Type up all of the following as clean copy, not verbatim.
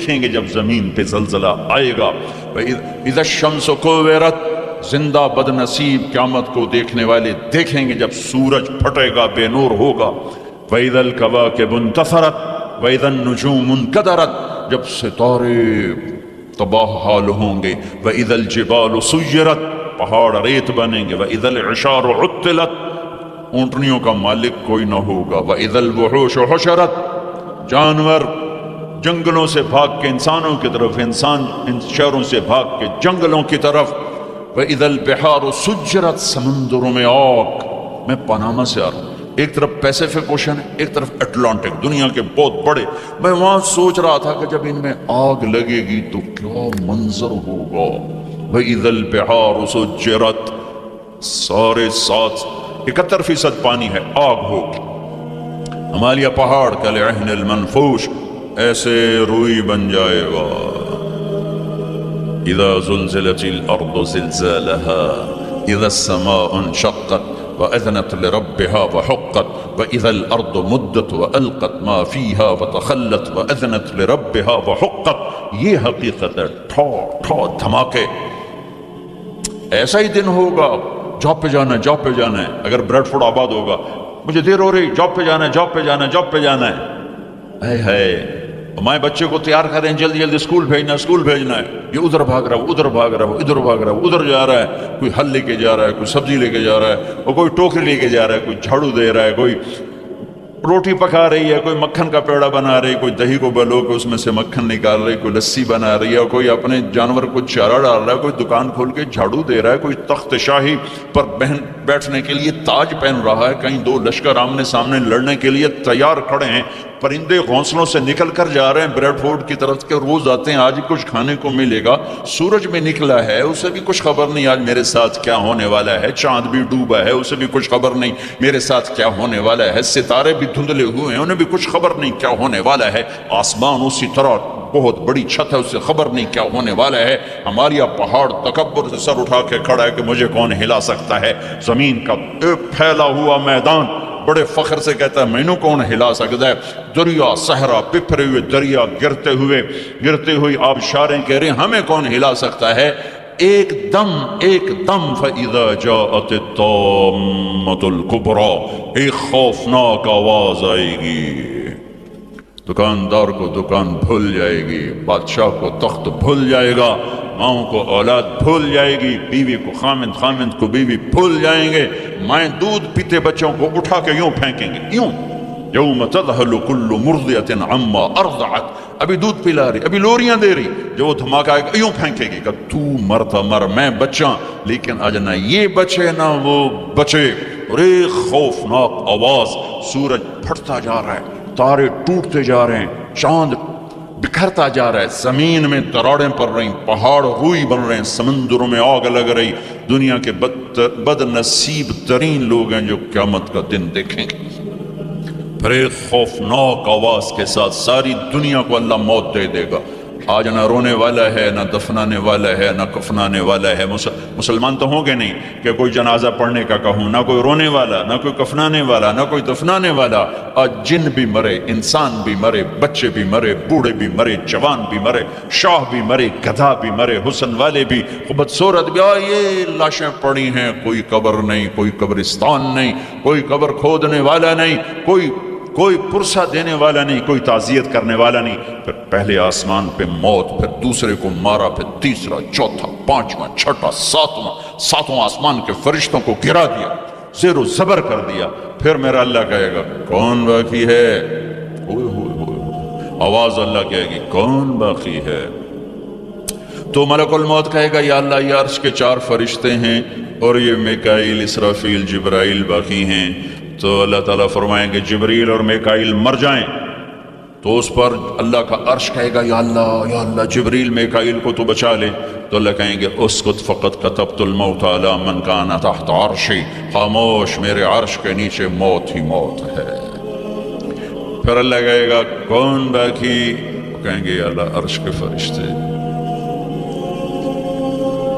دیکھیں گے جب زمین پہ زلزلہ آئے گا. اذا الشمس کوورت، زندہ بد نصیب قیامت کو دیکھنے والے دیکھیں گے جب سورج پھٹے گا، بے نور ہوگا. وَإِذَا الْكَوَاكِبُ انتَثَرَتْ وَإِذَا النُّجُومُ انْكَدَرَتْ، جب ستارے تباہ حال ہوں گے. وَإِذَا الْجِبَالُ سُيِّرَتْ، پہاڑ ریت بنیں گے. وَإِذَا الْعِشَارُ عُطِّلَتْ، اونٹنیوں کا مالک کوئی نہ ہوگا. وَإِذَا الْوُحُوشُ حُشِرَتْ، جانور جنگلوں سے بھاگ کے انسانوں کی طرف، انسان ان شہروں سے بھاگ کے جنگلوں کی طرف. وَإِذَا الْبِحَارُ سُجِّرَتْ، سمندروں میں آگ. میں پاناما سے آ رہا ہوں، ایک طرف پیسیفک اوشن ہے، ایک طرف اٹلانٹک، دنیا کے بہت بڑے. میں وہاں سوچ رہا تھا کہ جب ان میں آگ لگے گی تو کیا منظر ہوگا. وَإِذَا الْبِحَارُ سُجِّرَتْ، سارے 71% پانی ہے، آگ ہوگی. ہمالیہ پہاڑ کالعہن المنفوش، ایسے روئی بن جائے گا. اذا زلزلت الارض زلزالها اذا السماء انشقت واذنت لربها وحقت واذا الارض مدت والقت ما فيها وتخلت واذنت لربها وحقت. یہ حقیقت ہے. ٹھو ٹھو دھماکے. ایسا ہی دن ہوگا. جاب پہ جانا ہے، جاب پہ جانا ہے. اگر بریڈ فوڈ آباد ہوگا، مجھے دیر ہو رہی، جاب پہ جانا ہے، جاب پہ جانا ہے، جاب پہ جانا ہے. ہے مائیں بچے کو تیار کریں، جلدی جلدی اسکول بھیجنا ہے، اسکول بھیجنا ہے. یہ ادھر بھاگ رہا ہے، ادھر بھاگ رہا ہے، ادھر بھاگ رہا ہے، ادھر جا رہا ہے. کوئی حل لے کے جا رہا ہے، کوئی سبزی لے کے جا رہا ہے، اور کوئی ٹوکری لے کے جا رہا ہے، کوئی جھاڑو دے رہا ہے، کوئی روٹی پکا رہی ہے، کوئی مکھن کا پیڑا بنا رہی ہے، کوئی دہی کو بلو کے اس میں سے مکھن نکال رہی ہے، کوئی لسی بنا رہی ہے، اور کوئی اپنے جانور کو چارہ ڈال رہا ہے، کوئی دکان کھول کے جھاڑو دے رہا ہے، کوئی تخت شاہی پر بیٹھنے کے لیے تاج پہن رہا ہے. کہیں دو لشکر آمنے سامنے لڑنے کے لیے تیار کھڑے ہیں. پرندے گھونسلوں سے نکل کر جا رہے ہیں بریڈ فورڈ کی طرف کے. روز آتے ہیں، آج کچھ کھانے کو ملے گا. سورج میں نکلا ہے، اسے بھی کچھ خبر نہیں آج میرے ساتھ کیا ہونے والا ہے. چاند بھی ڈوبا ہے، اسے بھی کچھ خبر نہیں میرے ساتھ کیا ہونے والا ہے. ستارے بھی دھندلے ہوئے ہیں، انہیں بھی کچھ خبر نہیں کیا ہونے والا ہے. آسمان اسی طرح بہت بڑی چھت ہے، اسے خبر نہیں کیا ہونے والا ہے. ہمالیہ پہاڑ تکبر سے سر اٹھا کے کھڑا ہے کہ مجھے کون ہلا سکتا ہے. زمین کا ایک پھیلا ہوا میدان بڑے فخر سے کہتا ہے مینوں کون ہلا سکتا ہے. دریا صحرا، بکھرے ہوئے دریا، گرتے ہوئی آبشاریں کہہ رہے ہیں ہمیں کون ہلا سکتا ہے. ایک دم فَإِذَا جَاءَتِ الطَّامَّةُ الْكُبْرَى، ایک خوفناک آواز آئے گی. دکاندار کو دکان بھول جائے گی، بادشاہ کو تخت بھول جائے گا، ماؤں کو اولاد بھول جائے گی، بیوی کو خامند کو بیوی بھول جائیں گے. مائیں دودھ پیتے بچوں کو اٹھا کے یوں پھینکیں گے، یوں. یوم تذہل کل مرضعۃ عما ارضعت، ابھی دودھ پلا رہی، ابھی لوریاں دے رہی، جو وہ دھماکہ آئے گا یوں پھینکے گی کہ تو مرتا مر، میں بچاں. لیکن آج نہ یہ بچے نہ وہ بچے. اور ایک خوفناک آواز. سورج پھٹتا جا رہا ہے، تارے ٹوٹتے جا رہے ہیں، چاند بکھرتا جا رہا ہے، زمین میں دراڑیں پڑ رہی، پہاڑ روئی بن رہے ہیں، سمندروں میں آگ لگ رہی. دنیا کے بد نصیب ترین لوگ ہیں جو قیامت کا دن دیکھیں گے. پھر ایک خوفناک آواز کے ساتھ ساری دنیا کو اللہ موت دے دے گا. آج نہ رونے والا ہے، نہ دفنانے والا ہے، نہ کفنانے والا ہے. مسلمان تو ہوں گے نہیں کہ کوئی جنازہ پڑھنے کا کہوں، نہ کوئی رونے والا، نہ کوئی کفنانے والا، نہ کوئی دفنانے والا. آج جن بھی مرے، انسان بھی مرے، بچے بھی مرے، بوڑھے بھی مرے، جوان بھی مرے، شاہ بھی مرے، گدھا بھی مرے، حسن والے بھی، خوبصورت بھی. یہ لاشیں پڑی ہیں، کوئی قبر نہیں، کوئی قبرستان نہیں، کوئی قبر کھودنے والا نہیں، کوئی پرسہ دینے والا نہیں، کوئی تعزیت کرنے والا نہیں. پھر پہلے آسمان پہ موت، پھر دوسرے کو مارا، پھر تیسرا، چوتھا، پانچواں، چھٹا، ساتواں آسمان کے فرشتوں کو گرا دیا، زیر و زبر کر دیا. پھر میرا اللہ کہے گا کون باقی ہے. آواز اللہ کہے گی کون باقی ہے. تو ملک الموت کہے گا یا اللہ یہ عرش کے 4 فرشتے ہیں اور یہ میکائیل، اسرافیل، جبرائیل باقی ہیں. تو اللہ تعالیٰ فرمائیں گے جبریل اور میکائیل مر جائیں. تو اس پر اللہ کا عرش کہے گا یا اللہ جبریل میکائیل کو تو بچا لے. تو اللہ کہیں گے اسکت فقط کتبت الموت علی من کان تحت عرشی، خاموش، میرے عرش کے نیچے موت ہی موت ہے. پھر اللہ کہے گا کون باقی. کہیں گے یا اللہ عرش کے فرشتے،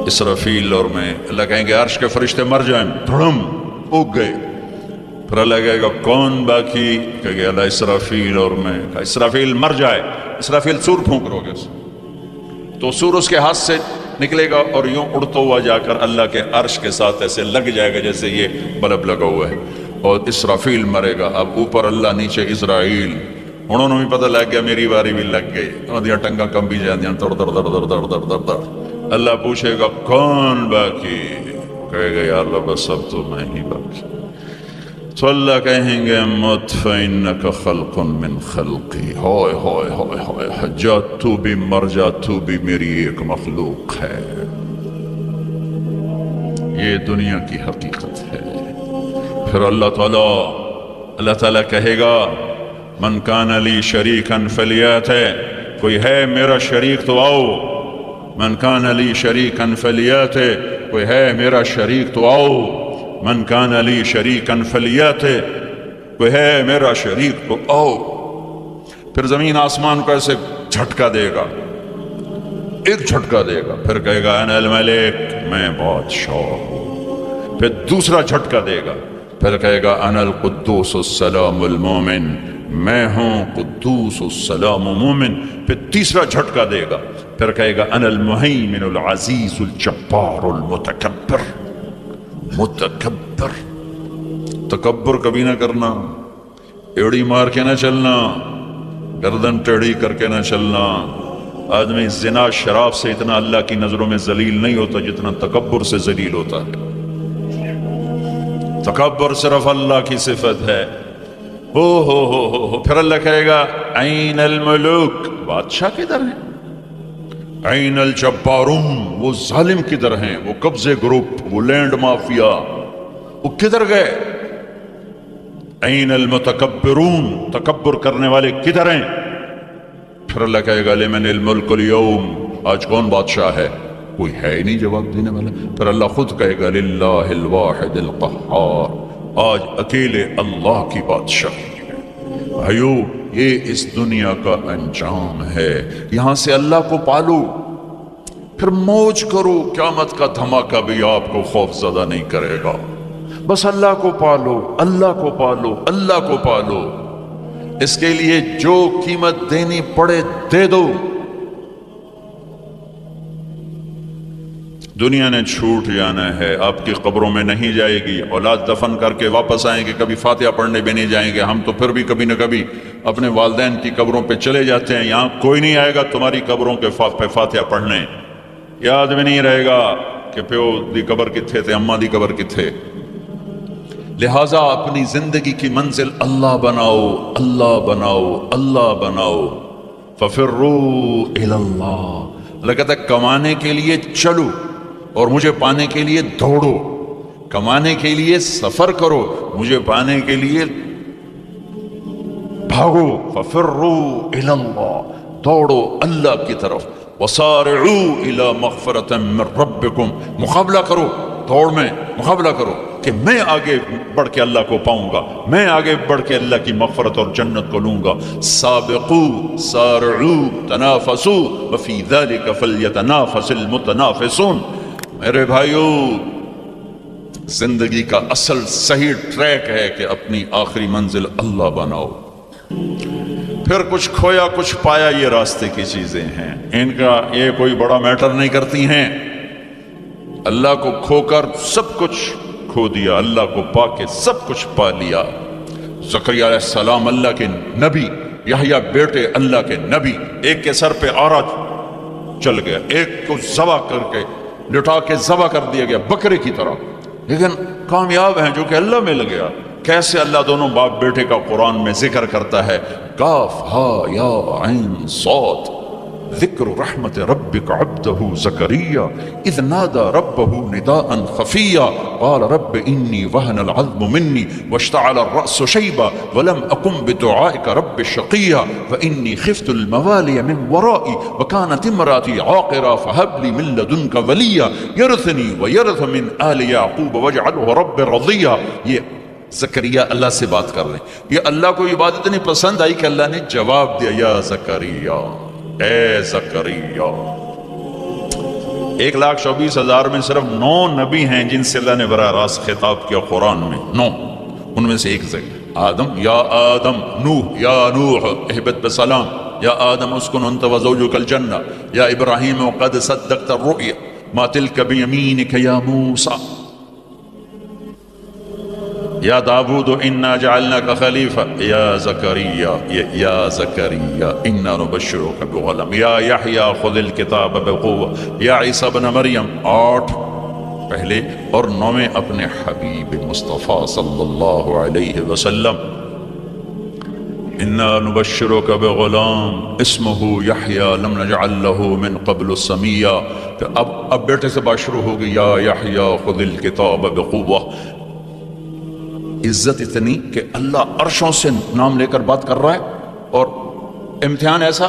اسرافیل اور میں. اللہ کہیں گے عرش کے فرشتے مر جائیں، دھڑم اگ گئے. پھر اللہ کہے گا کون باقی. کہے گا اللہ اسرافیل اور میں. اسرافیل مر جائے. اسرافیل سور پھونک رہو گے تو سور اس کے ہاتھ سے نکلے گا اور یوں اڑتا ہوا جا کر اللہ کے عرش کے ساتھ ایسے لگ جائے گا جیسے یہ بلب لگا ہوا ہے، اور اسرافیل مرے گا، اب اوپر اللہ نیچے اسرائیل، انہوں نے بھی پتہ لگ گیا میری باری بھی لگ گئی، اور دیا ٹنگا کم بھی جاندیاں در در در در در در در در۔ اللہ پوچھے گا کون باقی؟ کہے گا یا اللہ بس اب تو میں ہی باقی۔ تو اللہ کہیں گے مت فإنک خلق من خلقی، ہوئے ہوئے ہوئے ہوئے حجات تو بھی مر جا، تو بھی میری ایک مخلوق ہے۔ یہ دنیا کی حقیقت ہے۔ پھر اللہ تعالیٰ کہے گا من کان لی شریکا فلیات، کوئی ہے میرا شریک تو آؤ، من کان لی شریکا فلیات، کوئی ہے میرا شریک تو آؤ، من کان لی شریکا فلیات، کوئی ہے میرا شریک تو آؤ۔ پھر زمین آسمان کو ایسے جھٹکا دے گا، ایک جھٹکا دے گا، پھر کہے گا انا الملک، میں بادشاہ ہوں، پھر دوسرا جھٹکا دے گا، پھر کہے گا انا القدوس السلام المومن، میں ہوں قدوس السلام مومن، پھر تیسرا جھٹکا دے گا، پھر کہے گا انا المہیمن العزیز الجبار المتکبر، متکبر۔ تکبر کبھی نہ کرنا، ایڑی مار کے نہ چلنا، گردن ٹیڑھی کر کے نہ چلنا۔ آدمی زنا شراب سے اتنا اللہ کی نظروں میں ذلیل نہیں ہوتا جتنا تکبر سے ذلیل ہوتا ہے۔ تکبر صرف اللہ کی صفت ہے۔ ہو پھر اللہ کہے گا این الملوک، بادشاہ کدھر ہیں؟ این الجبارون، وہ ظالم کدھر ہیں؟ وہ قبضے گروپ، وہ لینڈ مافیا، وہ کدھر گئے؟ این المتکبرون، تکبر کرنے والے کدھر ہیں؟ پھر اللہ کہے گا لمن الملک اليوم، آج کون بادشاہ ہے؟ کوئی ہے ہی نہیں جواب دینے والا۔ پھر اللہ خود کہے گا للہ الواحد القہار، آج اکیلے اللہ کی بادشاہی ہے۔ بھائیو یہ اس دنیا کا انجام ہے، یہاں سے اللہ کو پالو، پھر موج کرو، قیامت کا دھماکہ بھی آپ کو خوف زدہ نہیں کرے گا۔ بس اللہ کو پالو، اللہ کو پالو، اللہ کو پالو، اس کے لیے جو قیمت دینی پڑے دے دو۔ دنیا نے چھوٹ جانا ہے، آپ کی قبروں میں نہیں جائے گی، اولاد دفن کر کے واپس آئیں گے، کبھی فاتحہ پڑھنے بھی نہیں جائیں گے۔ ہم تو پھر بھی کبھی نہ کبھی اپنے والدین کی قبروں پہ چلے جاتے ہیں، یہاں کوئی نہیں آئے گا تمہاری قبروں پہ فاتحہ پڑھنے، یاد بھی نہیں رہے گا کہ پیو دی قبر کتھے تے، اماں دی قبر کتھے۔ لہٰذا اپنی زندگی کی منزل اللہ بناؤ، اللہ بناؤ، اللہ بناؤ۔ ففروا الی اللہ، اللہ کہتا ہے کمانے کے لیے چلو اور مجھے پانے کے لیے دوڑو، کمانے کے لیے سفر کرو، مجھے پانے کے لیے بھاگو۔ ففروا الی اللہ، دوڑو اللہ کی طرف۔ وسارعوا الی مغفرۃ من ربکم، مقابلہ کرو، دوڑ میں مقابلہ کرو کہ میں آگے بڑھ کے اللہ کو پاؤں گا، میں آگے بڑھ کے اللہ کی مغفرت اور جنت کو لوں گا۔ سابقوا سارعوا تنافسوا وفی ذلک فلیتنافس المتنافسون۔ میرے بھائیو، زندگی کا اصل صحیح ٹریک ہے کہ اپنی آخری منزل اللہ بناؤ، پھر کچھ کھویا کچھ پایا یہ راستے کی چیزیں ہیں، ان کا یہ کوئی بڑا میٹر نہیں کرتی ہیں۔ اللہ کو کھو کر سب کچھ کھو دیا، اللہ کو پا کے سب کچھ پا لیا۔ زکریا علیہ السلام اللہ کے نبی، یحییٰ بیٹے اللہ کے نبی، ایک کے سر پہ آرا چل گیا، ایک کو ذبح کر کے لٹا کے ذبح کر دیا گیا بکرے کی طرح، لیکن کامیاب ہیں جو کہ اللہ مل گیا۔ کیسے اللہ دونوں باپ بیٹے کا قرآن میں ذکر کرتا ہے، کاف ہا یا عین صاد، ذکر رحمت ربک عبدہ زکریا اذ نادى ربہ نداء خفیا قال رب انی وہن العظم منی واشتعل الرأس شیبا ولم اقم بدعائک رب شقیا وانی خفت الموالی من ورائی وکانت امراتی عاقرا فہب لی من لدنک ولیا یرثنی ویرث من آل یعقوب واجعلہ رب رضیا۔ یہ زکریا اللہ سے بات کر رہے ہیں، یہ اللہ کو یہ بات اتنی پسند آئی کہ اللہ نے جواب دیا، یا زکریا، اے زکریا۔ 1,24,000 میں صرف 9 نبی ہیں جن سے اللہ نے براہ راست خطاب کیا قرآن میں، 9، ان میں سے ایک زکریا۔ آدم یا آدم، نوح یا نوح اہبت بسلام، یا آدم اسکن انت وزوجک الجنہ یا ابراہیم قد صدقت الرؤیا ما تلک بیمینک یا موسیٰ یا داود انا جعلناک خلیفہ یا زکریا انا نبشرک بغلام یا یحییٰ خذ الکتاب بقوہ یا عیسیٰ ابن مریم 8 پہلے اور 9 اپنے حبیب مصطفیٰ صلی اللہ علیہ وسلم انا نبشرک بغلام اسمہ یحییٰ لم نجعل له من قبل سمیہ. اب بیٹے سے بات شروع ہوگی یا یحییٰ خذ الکتاب بقوہ. عزت اتنی کہ اللہ عرشوں سے نام لے کر بات کر رہا ہے اور امتحان ایسا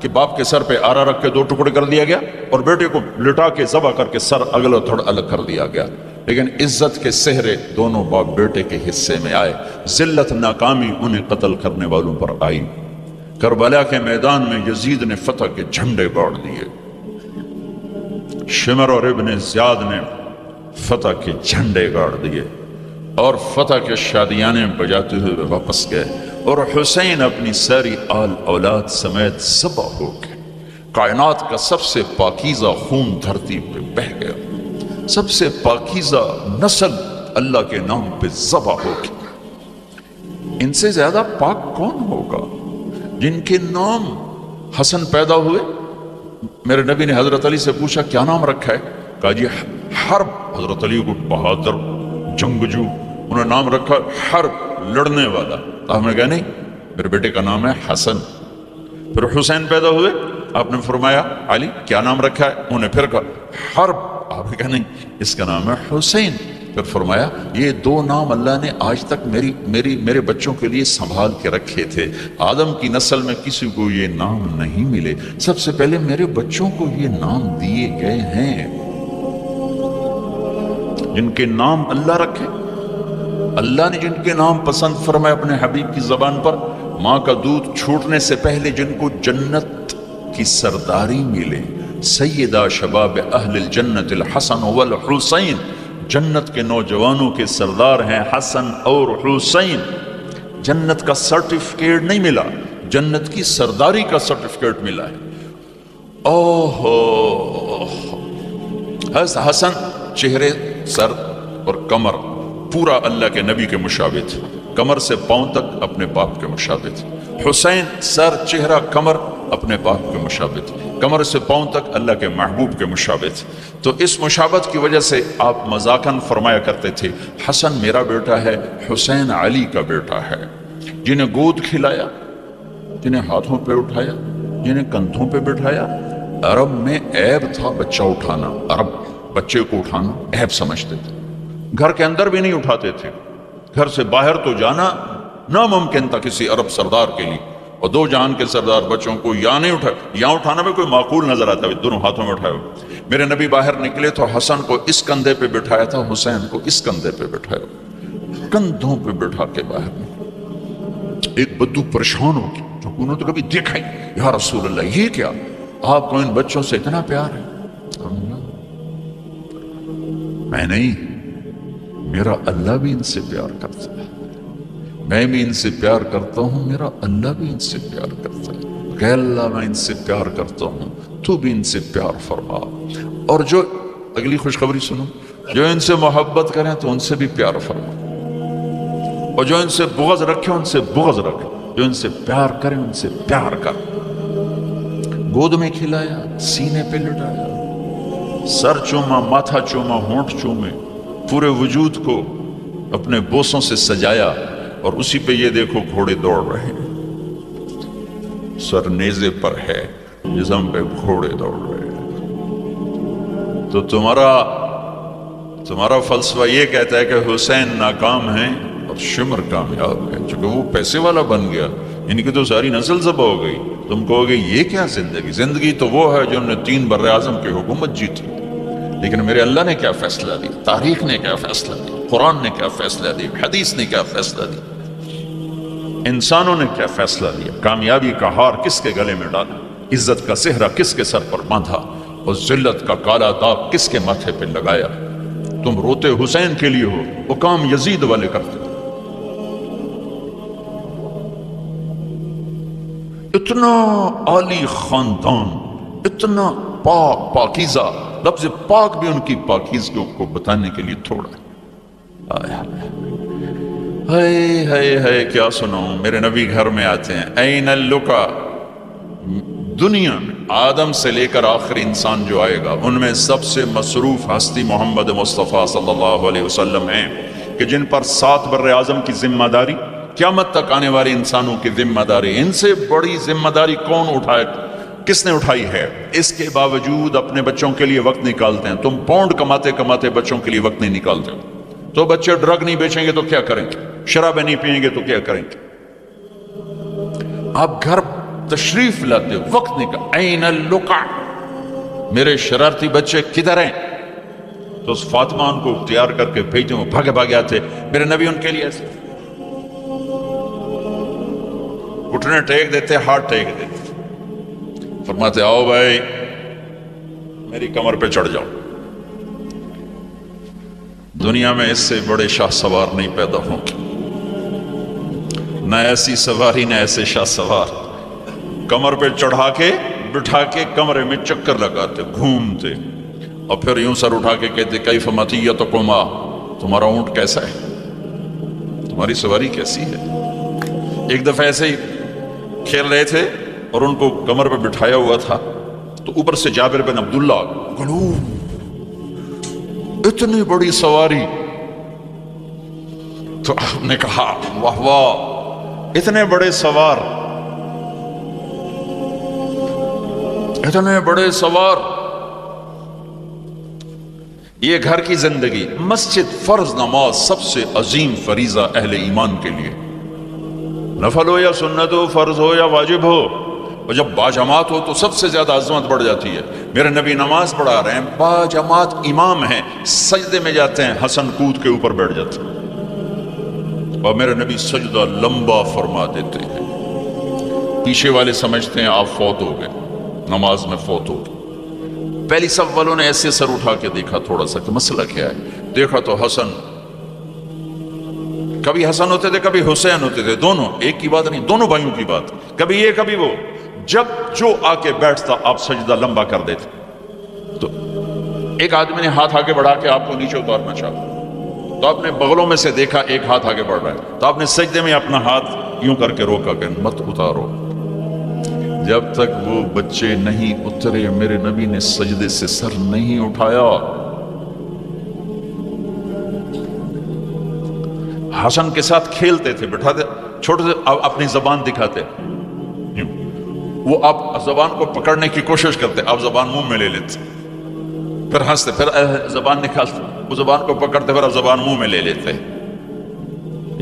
کہ باپ کے سر پہ آرا رکھ کے 2 ٹکڑے کر دیا گیا اور بیٹے کو لٹا کے ذبح کر کے سر اگلا تھوڑا الگ کر دیا گیا. لیکن عزت کے صحرے دونوں باپ بیٹے کے حصے میں آئے. ذلت ناکامی انہیں قتل کرنے والوں پر آئی. کربلا کے میدان میں یزید نے فتح کے جھنڈے گاڑ دیے. شمر اور ابن زیاد نے فتح کے جھنڈے گاڑ دیے اور فتح کے شادیانے بجاتے ہوئے واپس گئے. اور حسین اپنی ساری آل اولاد سمیت ذبح ہو گئے. کائنات کا سب سے پاکیزہ خون دھرتی پہ بہہ گیا. سب سے پاکیزہ نسل اللہ کے نام پہ ذبح ہو گئی. ان سے زیادہ پاک کون ہوگا؟ جن کے نام حسن پیدا ہوئے. میرے نبی نے حضرت علی سے پوچھا کیا نام رکھا ہے؟ کہا جی حرب. حضرت علی کو بہادر جنگجو، انہوں نے نام رکھا حرب، لڑنے والا. تو ہم نے کہا نہیں، میرے بیٹے کا نام ہے حسن. پھر حسین پیدا ہوئے، آپ نے فرمایا علی کیا نام رکھا ہے؟ انہوں نے پھر کہا حرب. آپ نے کہا نہیں، اس کا نام ہے حسین. پھر فرمایا یہ 2 نام اللہ نے آج تک میرے بچوں کے لیے سنبھال کے رکھے تھے. آدم کی نسل میں کسی کو یہ نام نہیں ملے، سب سے پہلے میرے بچوں کو یہ نام دیے گئے ہیں. جن کے نام اللہ رکھے، اللہ نے جن کے نام پسند فرمائے اپنے حبیب کی زبان پر. ماں کا دودھ چھوٹنے سے پہلے جن کو جنت کی سرداری ملے. سیدہ شباب اہل الجنت الحسن والحسین. جنت کے نوجوانوں کے سردار ہیں حسن اور حسین. جنت کا سرٹیفکیٹ نہیں ملا، جنت کی سرداری کا سرٹیفکیٹ ملا ہے. حسن چہرے، سر اور کمر پورا اللہ کے نبی کے مشابہ تھے. کمر سے پاؤں تک اپنے باپ کے مشابہ تھے. حسین سر، چہرہ، کمر اپنے باپ کے مشابہ تھے. کمر سے پاؤں تک اللہ کے محبوب کے مشابہ تھے. تو اس مشابہت کی وجہ سے آپ مذاقاً فرمایا کرتے تھے حسن میرا بیٹا ہے، حسین علی کا بیٹا ہے. جنہیں گود کھلایا، جنہیں ہاتھوں پہ اٹھایا، جنہیں کندھوں پہ بٹھایا. عرب میں عیب تھا بچہ اٹھانا. عرب بچے کو اٹھانا عیب سمجھتے تھے. گھر کے اندر بھی نہیں اٹھاتے تھے. گھر سے باہر تو جانا ناممکن تھا کسی عرب سردار کے لیے. اور 2 جہان کے سردار بچوں کو یہاں نہیں اٹھا، یہاں اٹھانا میں کوئی معقول نظر آتا ہے، دونوں ہاتھوں میں اٹھائے. میرے نبی باہر نکلے تو حسن کو اس کندھے پہ بٹھایا تھا، حسین کو اس کندھے پہ بٹھایا، کندھوں پہ بٹھا کے باہر نکلے. ایک بدو پریشان ہو گیا جو انہوں نے تو کبھی دیکھا ہی. یا رسول اللہ یہ کیا، آپ کو ان بچوں سے اتنا پیار ہے؟ میں نہیں، میرا اللہ بھی ان سے پیار کرتا ہے. میں بھی ان سے پیار کرتا ہوں، میرا اللہ بھی ان سے پیار کرتا ہے. کہ اللہ میں ان سے پیار کرتا ہوں، تو بھی ان سے پیار فرما. اور جو اگلی خوشخبری سنو، جو ان سے محبت کریں تو ان سے بھی پیار فرما، اور جو ان سے بغض رکھے ان سے بغض رکھے. جو ان سے پیار کریں ان سے پیار کر. گود میں کھلایا، سینے پہ لٹایا، سر چوما، ماتھا چوما، ہونٹ چومے، پورے وجود کو اپنے بوسوں سے سجایا. اور اسی پہ یہ دیکھو گھوڑے دوڑ رہے ہیں. سر نیزے پر ہے، جسم پہ گھوڑے دوڑ رہے ہیں. تو تمہارا فلسفہ یہ کہتا ہے کہ حسین ناکام ہے اور شمر کامیاب ہے چونکہ وہ پیسے والا بن گیا، ان کی تو ساری نسل ذبح ہو گئی. تم کہو گے یہ کیا زندگی؟ زندگی تو وہ ہے جو نے 3 بر اعظم کی حکومت جیتی. لیکن میرے اللہ نے کیا فیصلہ دیا، تاریخ نے کیا فیصلہ دیا، قرآن نے کیا فیصلہ دیا، حدیث نے کیا فیصلہ دیا، انسانوں نے کیا فیصلہ دیا. کامیابی کا ہار کس کے گلے میں ڈالا، عزت کا صحرا کس کے سر پر باندھا، اور ذلت کا کالا داغ کس کے ماتھے پہ لگایا. تم روتے حسین کے لیے ہو، وہ کام یزید والے کرتے. اتنا عالی خاندان، اتنا پاک پاکیزہ، لفظ پاک بھی ان کی پاکیزگیوں کو بتانے کے لیے تھوڑا ہے۔ ہائے ہائے ہائے کیا سناؤں، میرے نبی گھر میں آتے ہیں، این اللقا، دنیا میں آدم سے لے کر آخری انسان جو آئے گا ان میں سب سے مصروف ہستی محمد مصطفیٰ صلی اللہ علیہ وسلم ہیں، کہ جن پر 7 بر اعظم کی ذمہ داری، قیامت تک آنے والے انسانوں کی ذمہ داری، ان سے بڑی ذمہ داری کون اٹھائے، کس نے اٹھائی ہے؟ اس کے باوجود اپنے بچوں کے لیے وقت نکالتے ہیں۔ تم پاؤنڈ کماتے کماتے بچوں کے لیے وقت نہیں نکالتے، تو بچے ڈرگ نہیں بیچیں گے تو کیا کریں گے، شرابیں نہیں پئیں گے تو کیا کریں گے؟ آپ گھر تشریف لاتے وقت نکال، این اللقا، میرے شرارتی بچے کدھر ہیں؟ تو اس فاطمہ ان کو اختیار کر کے بھیجتے، وہ بھاگے بھاگے آتے، میرے نبی ان کے لیے ایسے گھٹنے ٹیک دیتے، ہاتھ ٹیک دیتے، فرماتے آؤ بھائی میری کمر پہ چڑھ جاؤ۔ دنیا میں اس سے بڑے شاہ سوار نہیں پیدا ہوں گے، نہ ایسی سواری نہ ایسے شاہ سوار، کمر پہ چڑھا کے بٹھا کے کمرے میں چکر لگاتے گھومتے، اور پھر یوں سر اٹھا کے کہتے کیف مطیتکما، تمہارا اونٹ کیسا ہے، تمہاری سواری کیسی ہے؟ ایک دفعہ ایسے ہی کھیل رہے تھے اور ان کو کمر پہ بٹھایا ہوا تھا، تو اوپر سے جابر بن عبداللہ غلوم، اتنی بڑی سواری، تو آپ نے کہا واہ واہ، اتنے بڑے سوار، اتنے بڑے سوار۔ یہ گھر کی زندگی، مسجد، فرض نماز سب سے عظیم فریضہ اہل ایمان کے لیے، نفل ہو یا سنت ہو، فرض ہو یا واجب ہو، اور جب باجماعت ہو تو سب سے زیادہ عظمت بڑھ جاتی ہے۔ میرے نبی نماز پڑھا رہے ہیں، باجماعت امام ہیں، سجدے میں جاتے ہیں، حسن کود کے اوپر بیٹھ جاتے ہیں، اور میرے نبی سجدہ لمبا فرما دیتے ہیں۔ پیچھے والے سمجھتے ہیں آپ فوت ہو گئے، نماز میں فوت ہو گئے۔ پہلی صف والوں نے ایسے سر اٹھا کے دیکھا تھوڑا سا کہ مسئلہ کیا ہے، دیکھا تو حسن، کبھی حسن ہوتے تھے کبھی حسین ہوتے تھے، دونوں، ایک کی بات نہیں، دونوں بھائیوں کی بات، کبھی یہ کبھی وہ، جب جو آ کے بیٹھتا آپ سجدہ لمبا کر دیتے۔ تو ایک آدمی نے ہاتھ آگے بڑھا کے آپ کو نیچے اتارنا چاہا، تو آپ نے بغلوں میں سے دیکھا ایک ہاتھ آگے بڑھ رہا ہے، تو آپ نے سجدے میں اپنا ہاتھ یوں کر کے روکا کہ مت اتارو۔ جب تک وہ بچے نہیں اترے میرے نبی نے سجدے سے سر نہیں اٹھایا۔ حسن کے ساتھ کھیلتے تھے، بٹھاتے، چھوٹے سے اپنی زبان دکھاتے، وہ آپ زبان کو پکڑنے کی کوشش کرتے، آپ زبان منہ میں لے لیتے، پھر ہنستے، پھر زبان نکالتے، وہ زبان کو پکڑتے، پھر آپ زبان منہ میں لے لیتے۔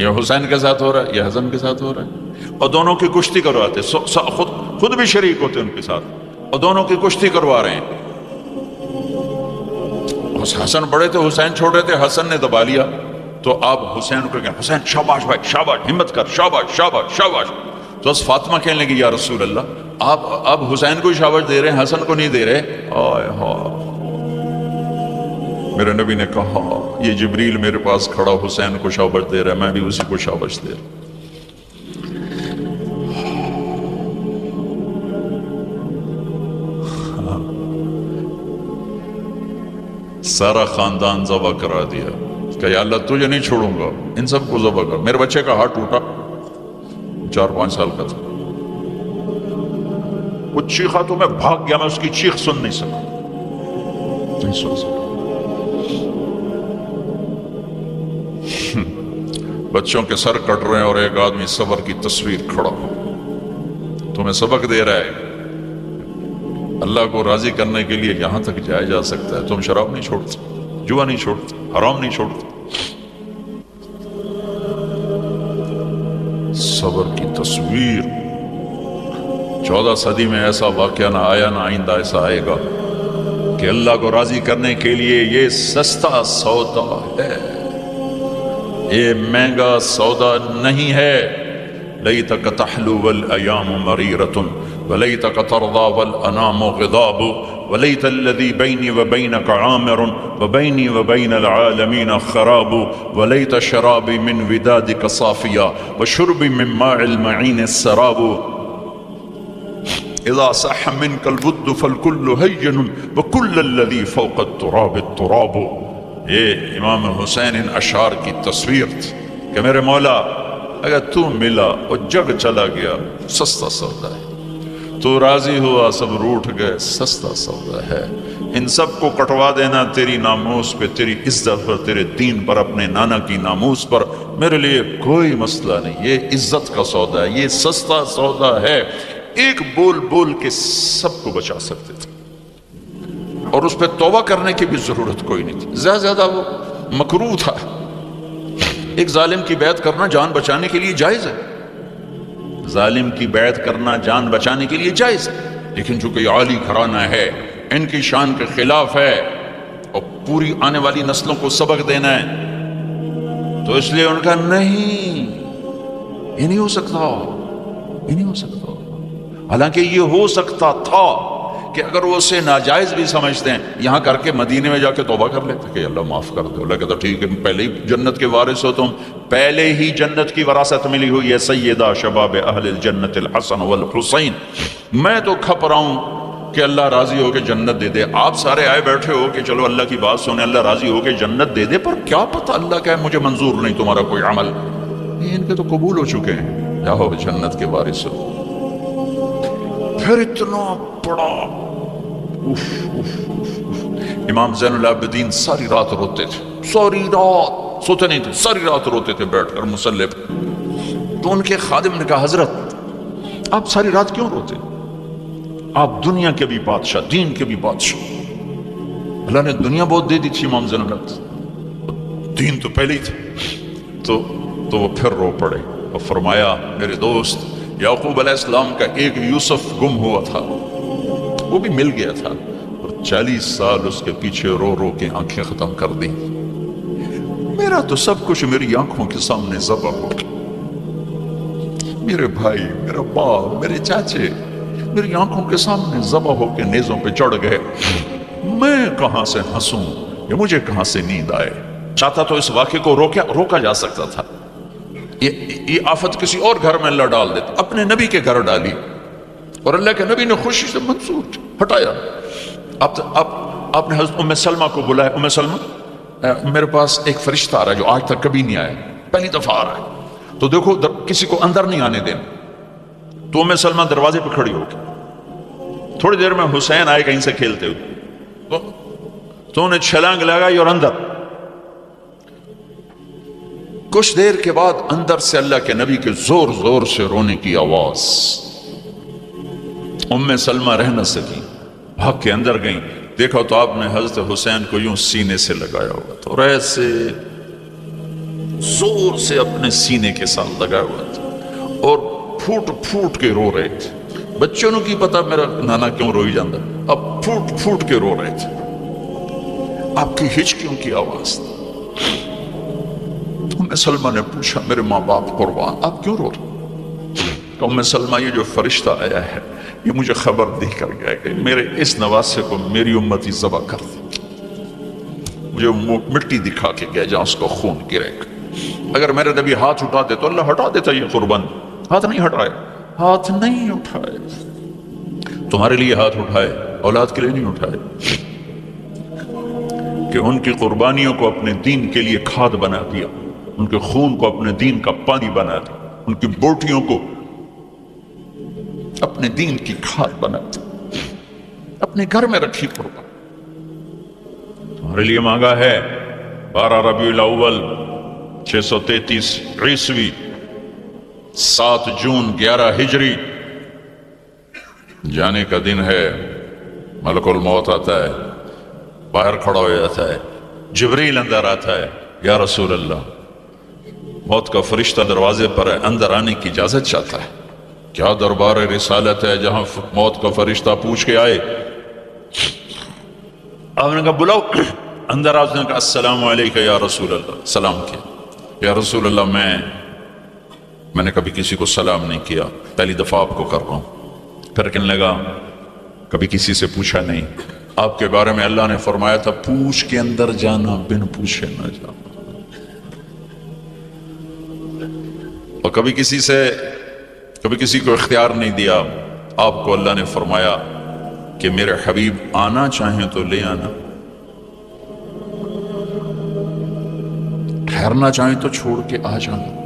یہ حسین کے ساتھ ہو رہا ہے، یہ حسن کے ساتھ ہو رہا ہے، اور دونوں کی کشتی کرواتے، خود بھی شریک ہوتے ان کے ساتھ، اور دونوں کی کشتی کروا رہے ہیں۔ حسن بڑے تھے، حسین چھوٹے تھے، حسن نے دبا لیا، تو آپ حسین کو کہیں حسین شاباش بھائی، شاباش، ہمت کر، شاباش شاباش شاباش۔ تو اس فاطمہ کہنے لگی یا رسول اللہ، آپ حسین کو شاباش دے رہے ہیں، حسن کو نہیں دے رہے۔ آئے ہاں، میرے نبی نے کہا یہ جبریل میرے پاس کھڑا حسین کو شاباش دے رہا ہے، میں بھی اسی کو شاباش دے رہا ہوں۔ سارا خاندان ذبح کرا دیا کہ یا اللہ تجھے نہیں چھوڑوں گا، ان سب کو ذبح کر۔ میرے بچے کا ہاتھ ٹوٹا، 4-5 سال کا تھا، وہ چیخا تو میں بھاگ گیا، میں اس کی چیخ سن نہیں سکا، نہیں سن سکا۔ بچوں کے سر کٹ رہے ہیں اور ایک آدمی صبر کی تصویر کھڑا ہو، تمہیں سبق دے رہا ہے اللہ کو راضی کرنے کے لیے یہاں تک جایا جا سکتا ہے، تم شراب نہیں چھوڑتے، جوا نہیں چھوڑتے، حرام نہیں چھوڑتے۔ صبر کی تصویر، 14 صدی میں ایسا واقعہ نہ آیا، نہ آئندہ ایسا آئے گا کہ اللہ کو راضی کرنے کے لیے یہ سستا سودا ہے، یہ مہنگا سودا نہیں ہے۔ لیتک تحلو والایام مریرۃ ولیتک ترضى والانام غضاب ولیت الذی بینی وبینک عامر وبینی وبین العالمین خراب ولیت شرابی من ودادک صافیا وشربی من ماء المعین السراب۔ اذا صح منك الود فالكل هين وكل الذي فوق التراب التراب. یہ امام حسین ان اشعار کی تصویر تھی کہ میرے مولا اگر تو ملا اور جگ چلا گیا سستا سودا ہے، تو راضی ہوا سب روٹھ گئے سستا سودا ہے. ان سب کو کٹوا دینا تیری ناموس پہ، تیری عزت پر، تیرے دین پر، اپنے نانا کی ناموس پر میرے لیے کوئی مسئلہ نہیں. یہ عزت کا سودا ہے، یہ سستا سودا ہے. ایک بول بول کے سب کو بچا سکتے تھے اور اس پہ توبہ کرنے کی بھی ضرورت کوئی نہیں تھی. زیادہ وہ مکروہ تھا. ایک ظالم کی بیعت کرنا جان بچانے کے لیے جائز ہے، ظالم کی بیعت کرنا جان بچانے کے لیے جائز ہے، لیکن چونکہ یہ عالی گھرانہ ہے، ان کی شان کے خلاف ہے اور پوری آنے والی نسلوں کو سبق دینا ہے، تو اس لیے ان کا نہیں، یہ نہیں ہو سکتا، یہ نہیں ہو سکتا. حالانکہ یہ ہو سکتا تھا کہ اگر وہ اسے ناجائز بھی سمجھتے ہیں یہاں کر کے مدینے میں جا کے توبہ کر لیتے کہ اللہ معاف کر دے. اللہ کہتا ٹھیک ہے، پہلے ہی جنت کے وارث ہو، تم پہلے ہی جنت کی وراثت ملی ہوئی ہے. سیدہ شباب اہل الجنت الحسن والحسین. میں تو کھپ رہا ہوں کہ اللہ راضی ہو کے جنت دے دے. آپ سارے آئے بیٹھے ہو کہ چلو اللہ کی بات سنے، اللہ راضی ہو کے جنت دے دے، پر کیا پتہ اللہ کا ہے مجھے منظور نہیں تمہارا کوئی عمل. یہ ان کے تو قبول ہو چکے ہیں، جاؤ جنت کے وارث ہو. پھر اتنا بڑا امام زین العابدین ساری رات روتے تھے، ساری رات سوتے نہیں تھے، ساری رات روتے تھے بیٹھ کر مصلی پہ. تو ان کے خادم نے کہا حضرت آپ ساری رات کیوں روتے؟ آپ دنیا کے بھی بادشاہ، دین کے بھی بادشاہ، اللہ نے دنیا بہت دے دی تھی امام زین العابدین، دین تو پہلے ہی تھے. تو وہ پھر رو پڑے اور فرمایا میرے دوست یعقوب علیہ السلام کا ایک یوسف گم ہوا تھا، وہ بھی مل گیا تھا، اور 40 سال اس کے پیچھے رو رو کے آنکھیں ختم کر دی. میرا تو سب کچھ میری آنکھوں کے سامنے ذبح ہو گیا. میرے بھائی، میرا باپ، میرے چاچے میری آنکھوں کے سامنے ذبح ہو کے نیزوں پہ چڑھ گئے. میں کہاں سے ہنسوں یا مجھے کہاں سے نیند آئے؟ چاہتا تو اس واقعے کو روکا جا سکتا تھا. یہ آفت کسی اور گھر میں اللہ ڈال دیتا، اپنے نبی کے گھر ڈالی اور اللہ کے نبی نے خوشی سے منظور ہٹایا. آپ نے حضرت ام سلمہ کو بلایا، ام سلمہ میرے پاس ایک فرشتہ آ رہا ہے جو آج تک کبھی نہیں آیا، پہلی دفعہ آ رہا ہے، تو دیکھو کسی کو اندر نہیں آنے دینا. تو ام سلمہ دروازے پہ کھڑی ہو گئی. تھوڑی دیر میں حسین آئے کہیں سے کھیلتے ہوئے، تو انہیں چھلانگ لگائی اور اندر. کچھ دیر کے بعد اندر سے اللہ کے نبی کے زور زور سے رونے کی آواز. ام سلمہ رہ نہ سکی، بھاگ کے اندر گئیں. دیکھا تو آپ نے حضرت حسین کو یوں سینے سے لگایا ہوا تھا اور ایسے زور سے اپنے سینے کے ساتھ لگایا ہوا تھا اور پھوٹ پھوٹ کے رو رہے تھے. بچوں کی پتا میرا نانا کیوں روئی جاندہ، اب پھوٹ پھوٹ کے رو رہے تھے. آپ کی ہچکیوں کی آواز تھی. ام سلمہ نے پوچھا میرے ماں باپ قربان آپ کیوں رو رہے؟ ام سلمہ یہ جو فرشتہ آیا ہے یہ مجھے خبر دے کر گیا کہ میرے اس نواسے کو میری امتی ذبح کر دے. مجھے مٹی دکھا کے گیا جہاں اس کو خون گرے گا. اگر میرے نبی ہاتھ اٹھا دے تو اللہ ہٹا دیتا یہ قربان. ہاتھ نہیں ہٹائے، ہاتھ نہیں اٹھائے. تمہارے لیے ہاتھ اٹھائے، اولاد کے لیے نہیں اٹھائے، کہ ان کی قربانیوں کو اپنے دین کے لیے کھاد بنا دیا، ان کے خون کو اپنے دین کا پانی بنا دیا، ان کی بوٹیوں کو اپنے دین کی کھاد بنا دی، اپنے گھر میں رکھی قربان. تمہارے لیے مانگا ہے 12 ربیع الاول 633 عیسوی 7 جون 11 ہجری جانے کا دن ہے. ملک الموت آتا ہے، باہر کھڑا ہو جاتا ہے، جبریل اندر آتا ہے، یا رسول اللہ موت کا فرشتہ دروازے پر ہے، اندر آنے کی اجازت چاہتا ہے. کیا دربار رسالت ہے جہاں موت کا فرشتہ پوچھ کے آئے؟ آپ نے کہا بلاؤ. اندر آپ نے کہا السلام علیکم یا رسول اللہ. سلام کیا. یا رسول اللہ میں نے کبھی کسی کو سلام نہیں کیا، پہلی دفعہ آپ کو کر رہا ہوں. پھر کہنے لگا کبھی کسی سے پوچھا نہیں. آپ کے بارے میں اللہ نے فرمایا تھا پوچھ کے اندر جانا، بن پوچھے نہ جانا. اور کبھی کسی کو اختیار نہیں دیا آپ کو اللہ نے فرمایا کہ میرے حبیب آنا چاہیں تو لے آنا، ٹھہرنا چاہیں تو چھوڑ کے آ جانا۔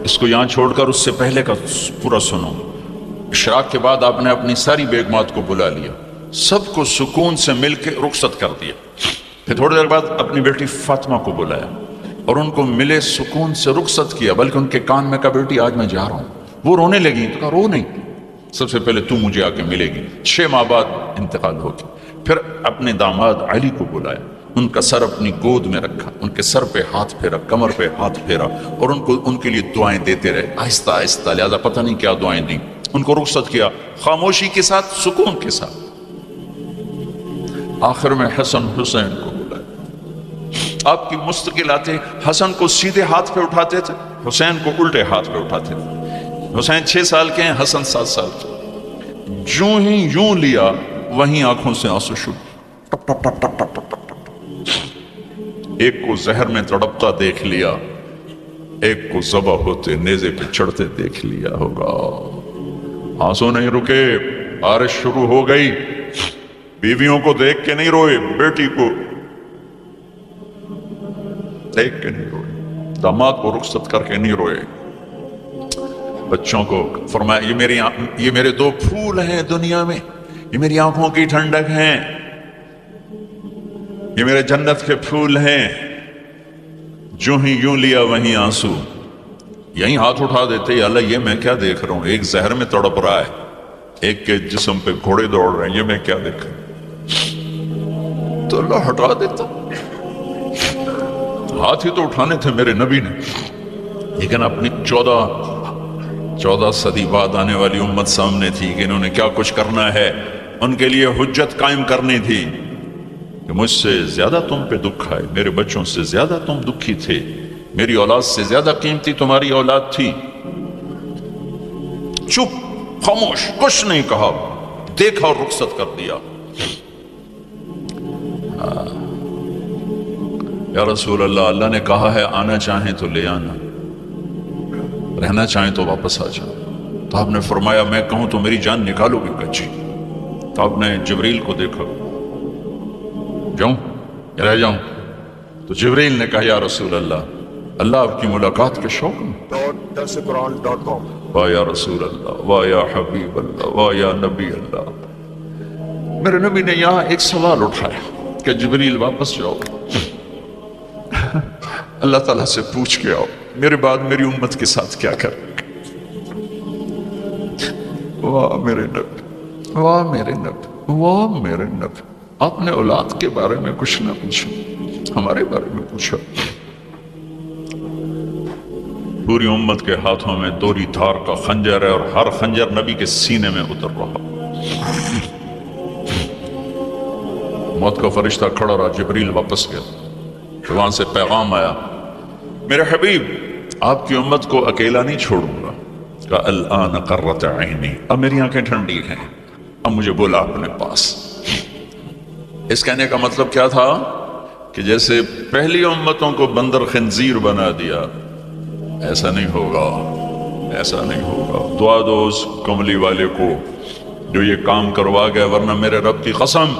اس کو یہاں چھوڑ کر اس سے پہلے کا پورا سنو۔ اشراق کے بعد آپ نے اپنی ساری بیگمات کو بلا لیا، سب کو سکون سے مل کے رخصت کر دیا۔ پھر تھوڑی دیر بعد اپنی بیٹی فاطمہ کو بلایا اور ان کو ملے سکون سے رخصت کیا، بلکہ ان کے کان میں کہا بیٹی آج میں جا رہا ہوں۔ وہ رونے لگی تو کہا رو نہیں، سب سے پہلے تو مجھے آ کے ملے گی۔ 6 ماہ بعد انتقال ہو گیا۔ پھر اپنے داماد علی کو بلایا، ان کا سر اپنی گود میں رکھا، ان کے سر پہ ہاتھ پھیرا، کمر پہ ہاتھ پھیرا اور ان کے لیے دعائیں دیتے رہے آہستہ آہستہ، لہذا پتہ نہیں کیا دعائیں دیں۔ ان کو رخصت کیا خاموشی کے ساتھ، سکون کے ساتھ۔ آخر میں حسن حسین کو بلایا۔ آپ کی مستقلاتے حسن کو سیدھے ہاتھ پہ اٹھاتے تھے، حسین کو الٹے ہاتھ پہ اٹھاتے تھے۔ حسین 6 سال کے ہیں، حسن 7 سال کے۔ جو ہی یوں لیا وہیں آنکھوں سے آنسو شروع، ٹپ ٹپ ٹپ ٹپ ٹپ ٹپ ٹپ ٹپ۔ ایک کو زہر میں تڑپتا دیکھ لیا، ایک کو ذبح ہوتے نیزے پہ چڑھتے دیکھ لیا ہوگا۔ آنسو نہیں رکے، بارش شروع ہو گئی۔ بیویوں کو دیکھ کے نہیں روئے، بیٹی کو دیکھ کے نہیں روئے، داماد کو رخصت کر کے نہیں روئے۔ بچوں کو فرمایا یہ میرے 2 پھول ہیں دنیا میں، یہ میری آنکھوں کی ٹھنڈک ہیں، یہ میرے جنت کے پھول ہیں۔ جو ہی یوں لیا وہیں آنسو، یہیں ہاتھ اٹھا دیتے، یا اللہ یہ میں کیا دیکھ رہا ہوں، ایک زہر میں تڑپ رہا ہے، ایک کے جسم پہ گھوڑے دوڑ رہے ہیں، یہ میں کیا دیکھ رہا ہوں۔ تو اللہ ہٹا دیتا، ہاتھ ہی تو اٹھانے تھے میرے نبی نے، لیکن اپنی 14 صدی بعد آنے والی امت سامنے تھی کہ انہوں نے کیا کچھ کرنا ہے، ان کے لیے حجت قائم کرنی تھی کہ مجھ سے زیادہ تم پہ دکھ آئے، میرے بچوں سے زیادہ تم دکھی تھے، میری اولاد سے زیادہ قیمتی تمہاری اولاد تھی۔ چپ، خاموش، کچھ نہیں کہا، دیکھا اور رخصت کر دیا۔ یا رسول اللہ، اللہ نے کہا ہے آنا چاہیں تو لے آنا، رہنا چاہیں تو واپس آ جاؤ۔ تو آپ نے فرمایا میں کہوں تو میری جان نکالو گے کچی؟ تو آپ نے جبریل کو دیکھا، جاؤں یا رہ جاؤں؟ تو جبریل نے کہا یا رسول اللہ آپ کی ملاقات کے شوق میں۔ .darsequran.com واہ یا رسول اللہ، واہ یا حبیب اللہ، واہ یا نبی اللہ۔ میرے نبی نے یہاں ایک سوال اٹھایا کہ جبریل واپس جاؤ، اللہ تعالیٰ سے پوچھ کے آؤ میرے بعد میری امت کے ساتھ کیا کر۔ واہ میرے نبی، واہ میرے نبی، واہ میرے نبی، آپ نے اولاد کے بارے میں کچھ نہ پوچھا، ہمارے بارے میں پوچھا۔ پوری امت کے ہاتھوں میں دوری دھار کا خنجر ہے اور ہر خنجر نبی کے سینے میں اتر رہا۔ موت کا فرشتہ کھڑا رہا، جبریل واپس گیا، وہاں سے پیغام آیا میرے حبیب آپ کی امت کو اکیلا نہیں چھوڑوں گا۔ کہا الآن قرۃ عینی، اب میری آنکھیں ٹھنڈی ہیں، اب مجھے بولا اپنے پاس۔ اس کہنے کا مطلب کیا تھا کہ جیسے پہلی امتوں کو بندر خنزیر بنا دیا، ایسا نہیں ہوگا، ایسا نہیں ہوگا۔ دعا دو اس کملی والے کو جو یہ کام کروا گیا، ورنہ میرے رب کی قسم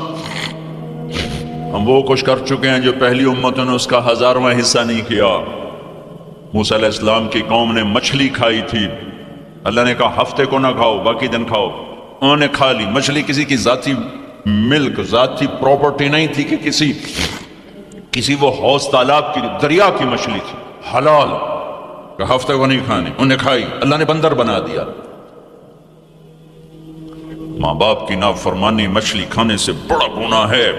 ہم وہ کچھ کر چکے ہیں جو پہلی امتوں نے اس کا 1000واں حصہ نہیں کیا۔ موسیٰ علیہ السلام کی قوم نے مچھلی کھائی تھی، اللہ نے کہا ہفتے کو نہ کھاؤ، باقی دن کھاؤ، انہوں نے کھا لی۔ مچھلی کسی کی ذاتی ملک، ذاتی پراپرٹی نہیں تھی کہ کسی وہ حوض تالاب کی، دریا کی مچھلی تھی، حلال، کہ ہفتے کو نہیں کھانی، انہوں نے کھائی، اللہ نے بندر بنا دیا۔ ماں باپ کی نافرمانی مچھلی کھانے سے بڑا گناہ ہے۔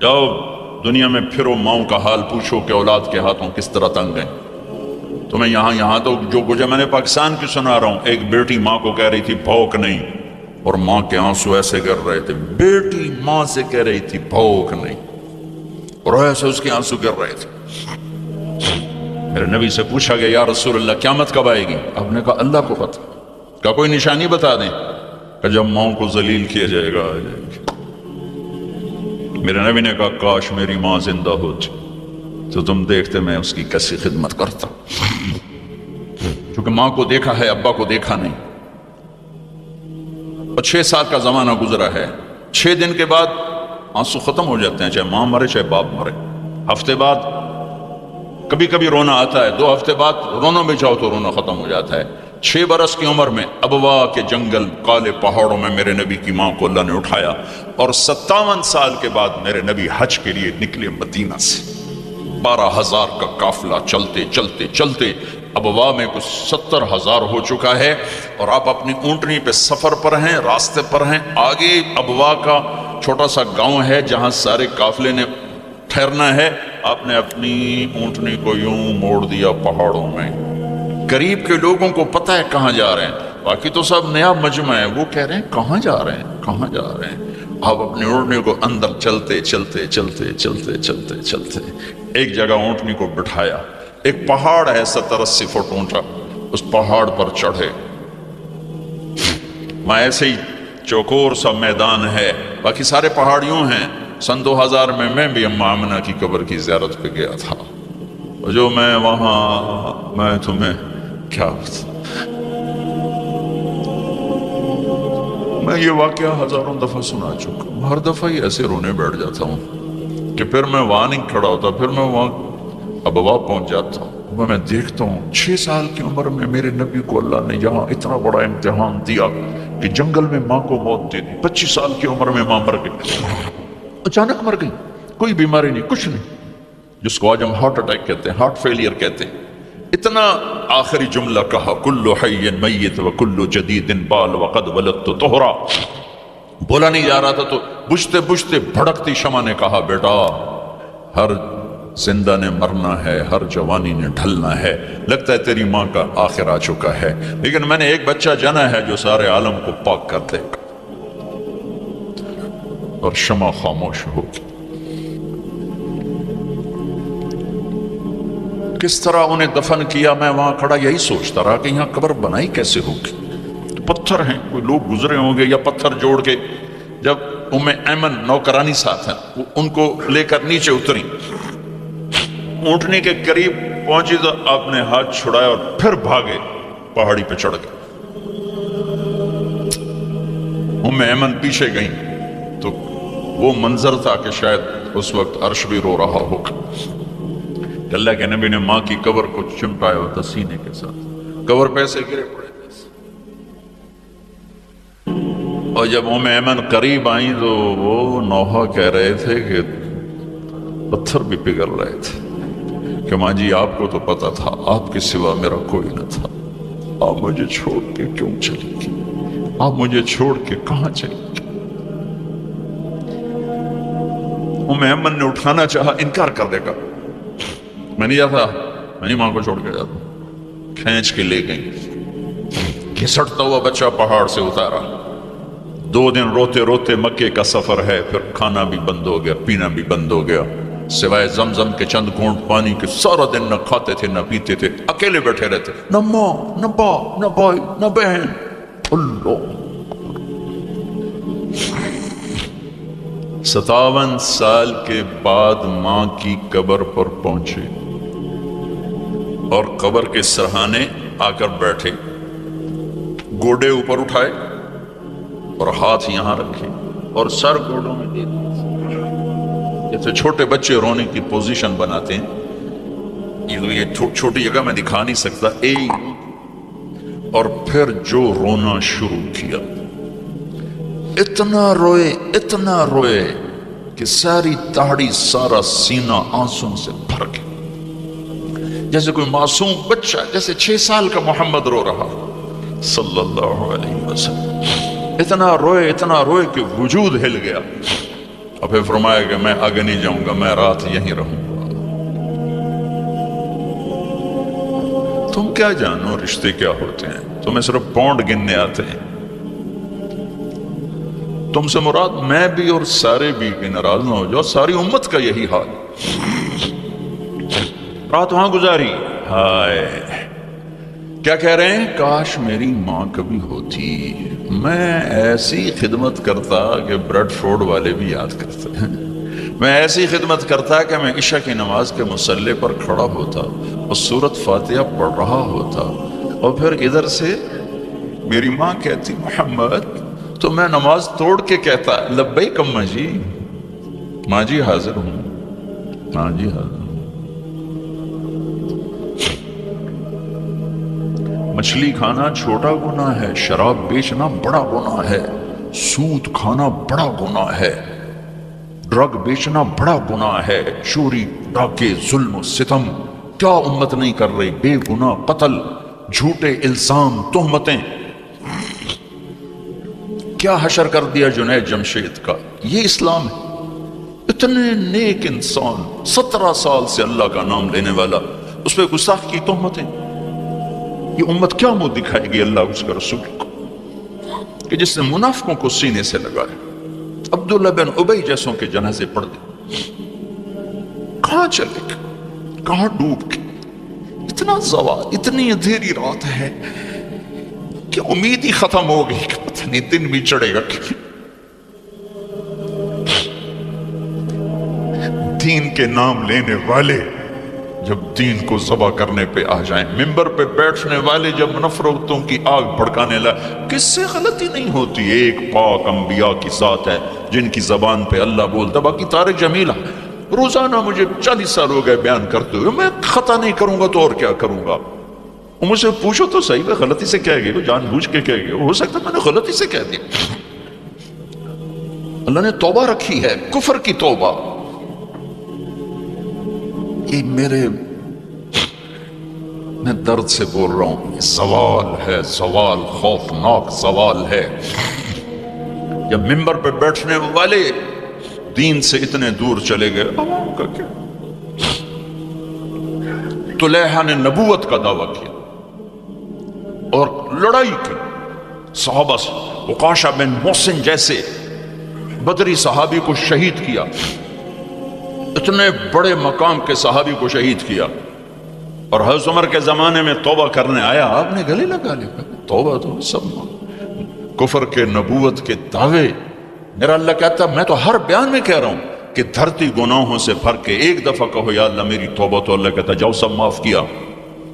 جاؤ دنیا میں پھرو، ماؤں کا حال پوچھو کہ اولاد کے ہاتھوں کس طرح تنگ ہیں۔ تمہیں یہاں تو جو گزرا، میں نے پاکستان کی سنا رہا ہوں، ایک بیٹی ماں کو کہہ رہی تھی بھوک نہیں، اور ماں کے آنسو ایسے گر رہے تھے۔ بیٹی ماں سے کہہ رہی تھی بھوک نہیں، اور ایسے اس کے آنسو گر رہے تھے۔ میرے نبی سے پوچھا گیا یا رسول اللہ قیامت کب آئے گی؟ آپ نے کہا اللہ کو پتہ۔ کہا کوئی نشانی بتا دیں؟ کہ جب ماؤں کو ذلیل کیا جائے گا آ جائے گی۔ میرے نبی نے کہا کاش میری ماں زندہ ہوتی تو تم دیکھتے میں اس کی کیسی خدمت کرتا۔ چونکہ ماں کو دیکھا ہے ابا کو دیکھا نہیں. اور 6 سال کا زمانہ گزرا ہے. 6 دن کے بعد آنسو ختم ہو جاتے ہیں، چاہے ماں مرے چاہے باپ مرے. ہفتے بعد کبھی کبھی رونا آتا ہے، 2 ہفتے بعد رونا بھی چاہو تو رونا ختم ہو جاتا ہے. 6 برس کی عمر میں ابوا کے جنگل کالے پہاڑوں میں میرے نبی کی ماں کو اللہ نے اٹھایا، اور 57 سال کے بعد میرے نبی حج کے لیے نکلے مدینہ سے. 12,000 کا قافلہ چلتے چلتے چلتے ابوا میں کچھ 70,000 ہو چکا ہے، اور آپ اپنی اونٹنی پہ سفر پر ہیں، راستے پر ہیں. آگے ابوا کا چھوٹا سا گاؤں ہے جہاں سارے قافلے نے ٹھہرنا ہے. آپ نے اپنی اونٹنی کو یوں موڑ دیا پہاڑوں میں. قریب کے لوگوں کو پتہ ہے کہاں جا رہے ہیں، باقی تو سب نیا مجمع ہے، وہ کہہ رہے ہیں کہاں جا رہے ہیں کہاں جا رہے ہیں. آپ اپنی اونٹنی کو اندر چلتے چلتے چلتے چلتے چلتے چلتے ایک جگہ اونٹنی کو بٹھایا. ایک پہاڑ ہے 70-80 فٹ اونچا، اس پہاڑ پر چڑھے. میں ایسے ہی چوکور سا میدان ہے، باقی سارے پہاڑ یوں ہیں. سن 2000 میں بھی اماں آمنہ کی قبر کی زیارت پہ گیا تھا. جو میں وہاں، میں تمہیں کیا میں یہ واقعہ ہزاروں دفعہ سنا چکا ہوں. ہر دفعہ ہی ایسے رونے بیٹھ جاتا ہوں کہ پھر میں وہاں نہیں کھڑا ہوتا، پھر میں وہاں ابوا پہنچ جاتا ہوں. میں دیکھتا ہوں 6 سال کی عمر میں میرے نبی کو اللہ نے یہاں اتنا بڑا امتحان دیا کہ جنگل میں ماں کو موت دے دی. 25 سال کی عمر میں ماں مر گئی، اچانک مر گئی، کوئی بیماری نہیں، کچھ نہیں، جس کو آج ہم ہارٹ اٹیک کہتے ہیں، ہارٹ فیلئر کہتے ہیں. اتنا آخری جملہ کہا، کل حی میت وکل جدید بال وقد ولدت طہرا. بولا نہیں جا رہا تھا تو بجھتے بجھتے بھڑکتی شمع نے کہا، بیٹا ہر زندہ نے مرنا ہے، ہر جوانی نے ڈھلنا ہے. لگتا ہے تیری ماں کا آخر آ چکا ہے، لیکن میں نے ایک بچہ جنا ہے جو سارے عالم کو پاک کر دے گا. اور شمع خاموش ہوگی. کس طرح انہیں دفن کیا، میں وہاں کھڑا یہی سوچتا رہا کہ یہاں قبر بنائی کیسے ہوگی. پتھر ہیں، کوئی لوگ گزرے ہوں گے یا پتھر جوڑ کے. جب ایمن نوکرانی ساتھ ہیں، ان کو لے کر نیچے اتری، اونٹنی کے قریب پہنچی تو آپ نے ہاتھ چھڑایا اور پھر بھاگے، پہاڑی پہ چڑھ گئے. ایمن پیچھے گئیں تو وہ منظر تھا کہ شاید اس وقت عرش بھی رو رہا ہوگا. اللہ کے نبی نے ماں کی قبر کو چمٹایا ہوتا سینے کے ساتھ، قبر پہ سے گرے پڑے تھے. اور جب ایمن قریب آئیں تو وہ نوحہ کہہ رہے تھے کہ پتھر بھی پگھل رہے تھے کہ ماں جی آپ کو تو پتا تھا آپ کے سوا میرا کوئی نہ تھا، آپ مجھے چھوڑ کے کیوں چلی گئی، آپ مجھے چھوڑ کے کہاں چلی گئی. ایمن نے اٹھانا چاہا، انکار کر دے گا، میں نہیں جاتا، میں نہیں ماں کو چھوڑ کے جاتا. کھینچ کے لے گئی، گھسٹتا ہوا بچہ پہاڑ سے اتارا. 2 دن روتے روتے مکے کا سفر ہے، پھر کھانا بھی بند ہو گیا، پینا بھی بند ہو گیا، سوائے زمزم کے چند گھونٹ پانی کے سارا دن نہ کھاتے تھے نہ پیتے تھے، اکیلے بیٹھے رہتے، نہ ماں نہ باپ نہ بھائی نہ بہن. اللہ 57 سال کے بعد ماں کی قبر پر پہنچے اور قبر کے سرہانے آ کر بیٹھے، گوڈے اوپر اٹھائے اور ہاتھ یہاں رکھے اور سر گوڈوں میں دے دیے، جیسے چھوٹے بچے رونے کی پوزیشن بناتے ہیں. یہ چھوٹی جگہ میں دکھا نہیں سکتا. اور پھر جو رونا شروع کیا، اتنا روئے کہ ساری تاڑی سارا سینہ آنسوں سے بھر گیا، جیسے کوئی معصوم بچہ، جیسے 6 سال کا محمد رو رہا صلی اللہ علیہ وسلم. اتنا روئے کہ وجود ہل گیا. اور پھر فرمایا کہ میں آگے نہیں جاؤں گا، میں رات یہیں رہوں گا. تم کیا جانو رشتے کیا ہوتے ہیں، تمہیں صرف پاؤنڈ گننے آتے ہیں. تم سے مراد میں بھی اور سارے بھی، کہ ناراض نہ ہو جاؤ، ساری امت کا یہی حال. رات وہاں گزاری، ہائے کیا کہہ رہے ہیں، کاش میری ماں کبھی ہوتی، میں ایسی خدمت کرتا کہ بریڈ فورڈ والے بھی یاد کرتے ہیں، میں ایسی خدمت کرتا کہ میں عشاء کی نماز کے مصلے پر کھڑا ہوتا اور سورۃ فاتحہ پڑھ رہا ہوتا اور پھر ادھر سے میری ماں کہتی محمد تو میں نماز توڑ کے کہتا لبیک اماں جی، ماں جی حاضر ہوں، ماں جی حاضر ہوں۔ مچھلی کھانا چھوٹا گناہ ہے، شراب بیچنا بڑا گناہ ہے، سود کھانا بڑا گناہ ہے، ڈرگ بیچنا بڑا گناہ ہے، چوری ڈاکے ظلم و ستم کیا امت نہیں کر رہی، بے گناہ قتل، جھوٹے الزام تہمتیں، کیا حشر کر دیا جنید جمشید کا۔ یہ اسلام ہے۔ اتنے نیک انسان 17 سال سے اللہ کا نام لینے والا، اس پہ گستاخ کی تہمتیں، یہ امت کیا منہ دکھائے گی اللہ اس کے رسول کو کہ جس نے منافقوں کو سینے سے لگایا، عبداللہ بن ابی جیسوں کے جنازے پڑھ دے، کہاں چلے گا، کہاں ڈوب کے، اتنا زوال، اتنی اندھیری رات ہے کہ امید ہی ختم ہو گئی کہ پتہ نہیں دن بھی چڑھے گا کہ دین کے نام لینے والے جب دین کو ذبح کرنے پہ آ جائیں، ممبر پہ بیٹھنے والے جب نفرتوں کی آگ بھڑکانے لائے، کس سے غلطی نہیں ہوتی؟ ایک پاک انبیاء کی ذات ہے جن کی زبان پہ اللہ بولتا، باقی طارق جمیلہ روزانہ مجھے 40 سال ہو گئے بیان کرتے ہوئے، میں خطا نہیں کروں گا تو اور کیا کروں گا؟ مجھ سے پوچھو تو صحیح، میں غلطی سے کہہ گیا، جان بوجھ کے کہہ گیا، ہو سکتا ہے میں نے غلطی سے کہہ دیا۔ اللہ نے توبہ رکھی ہے، کفر کی توبہ۔ یہ میں درد سے بول رہا ہوں، یہ زوال ہے، زوال خوفناک زوال ہے۔ جب ممبر پہ بیٹھنے والے دین سے اتنے دور چلے گئے، عوام کا کیا؟ طلحہ نے نبوت کا دعویٰ کیا اور لڑائی کی صحابہ سے، عکاشہ بن محسن جیسے بدری صحابی کو شہید کیا، اتنے بڑے مقام کے صحابی کو شہید کیا، اور حضرت عمر کے زمانے میں توبہ کرنے آیا، آپ نے گلے لگا لیا، توبہ تو سب کفر کے نبوت کے دعوے۔ میرا اللہ کہتا میں تو ہر بیان میں کہہ رہا ہوں کہ دھرتی گناہوں سے بھر کے ایک دفعہ کہو یا اللہ میری توبہ، تو اللہ کہتا جاؤ سب معاف کیا۔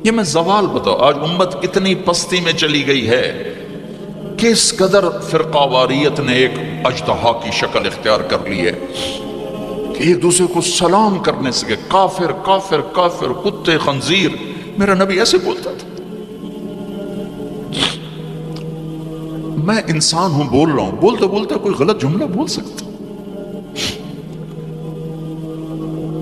یہ میں زوال بتاؤ، آج امت کتنی پستی میں چلی گئی ہے، کس قدر فرقہ واریت نے ایک اژدہا کی شکل اختیار کر لی ہے کہ ایک دوسرے کو سلام کرنے سے کافر کافر کافر، کتے خنزیر۔ میرا نبی ایسے بولتا تھا۔ میں انسان ہوں، بول رہا ہوں، بولتا بولتا کوئی غلط جملہ بول سکتا،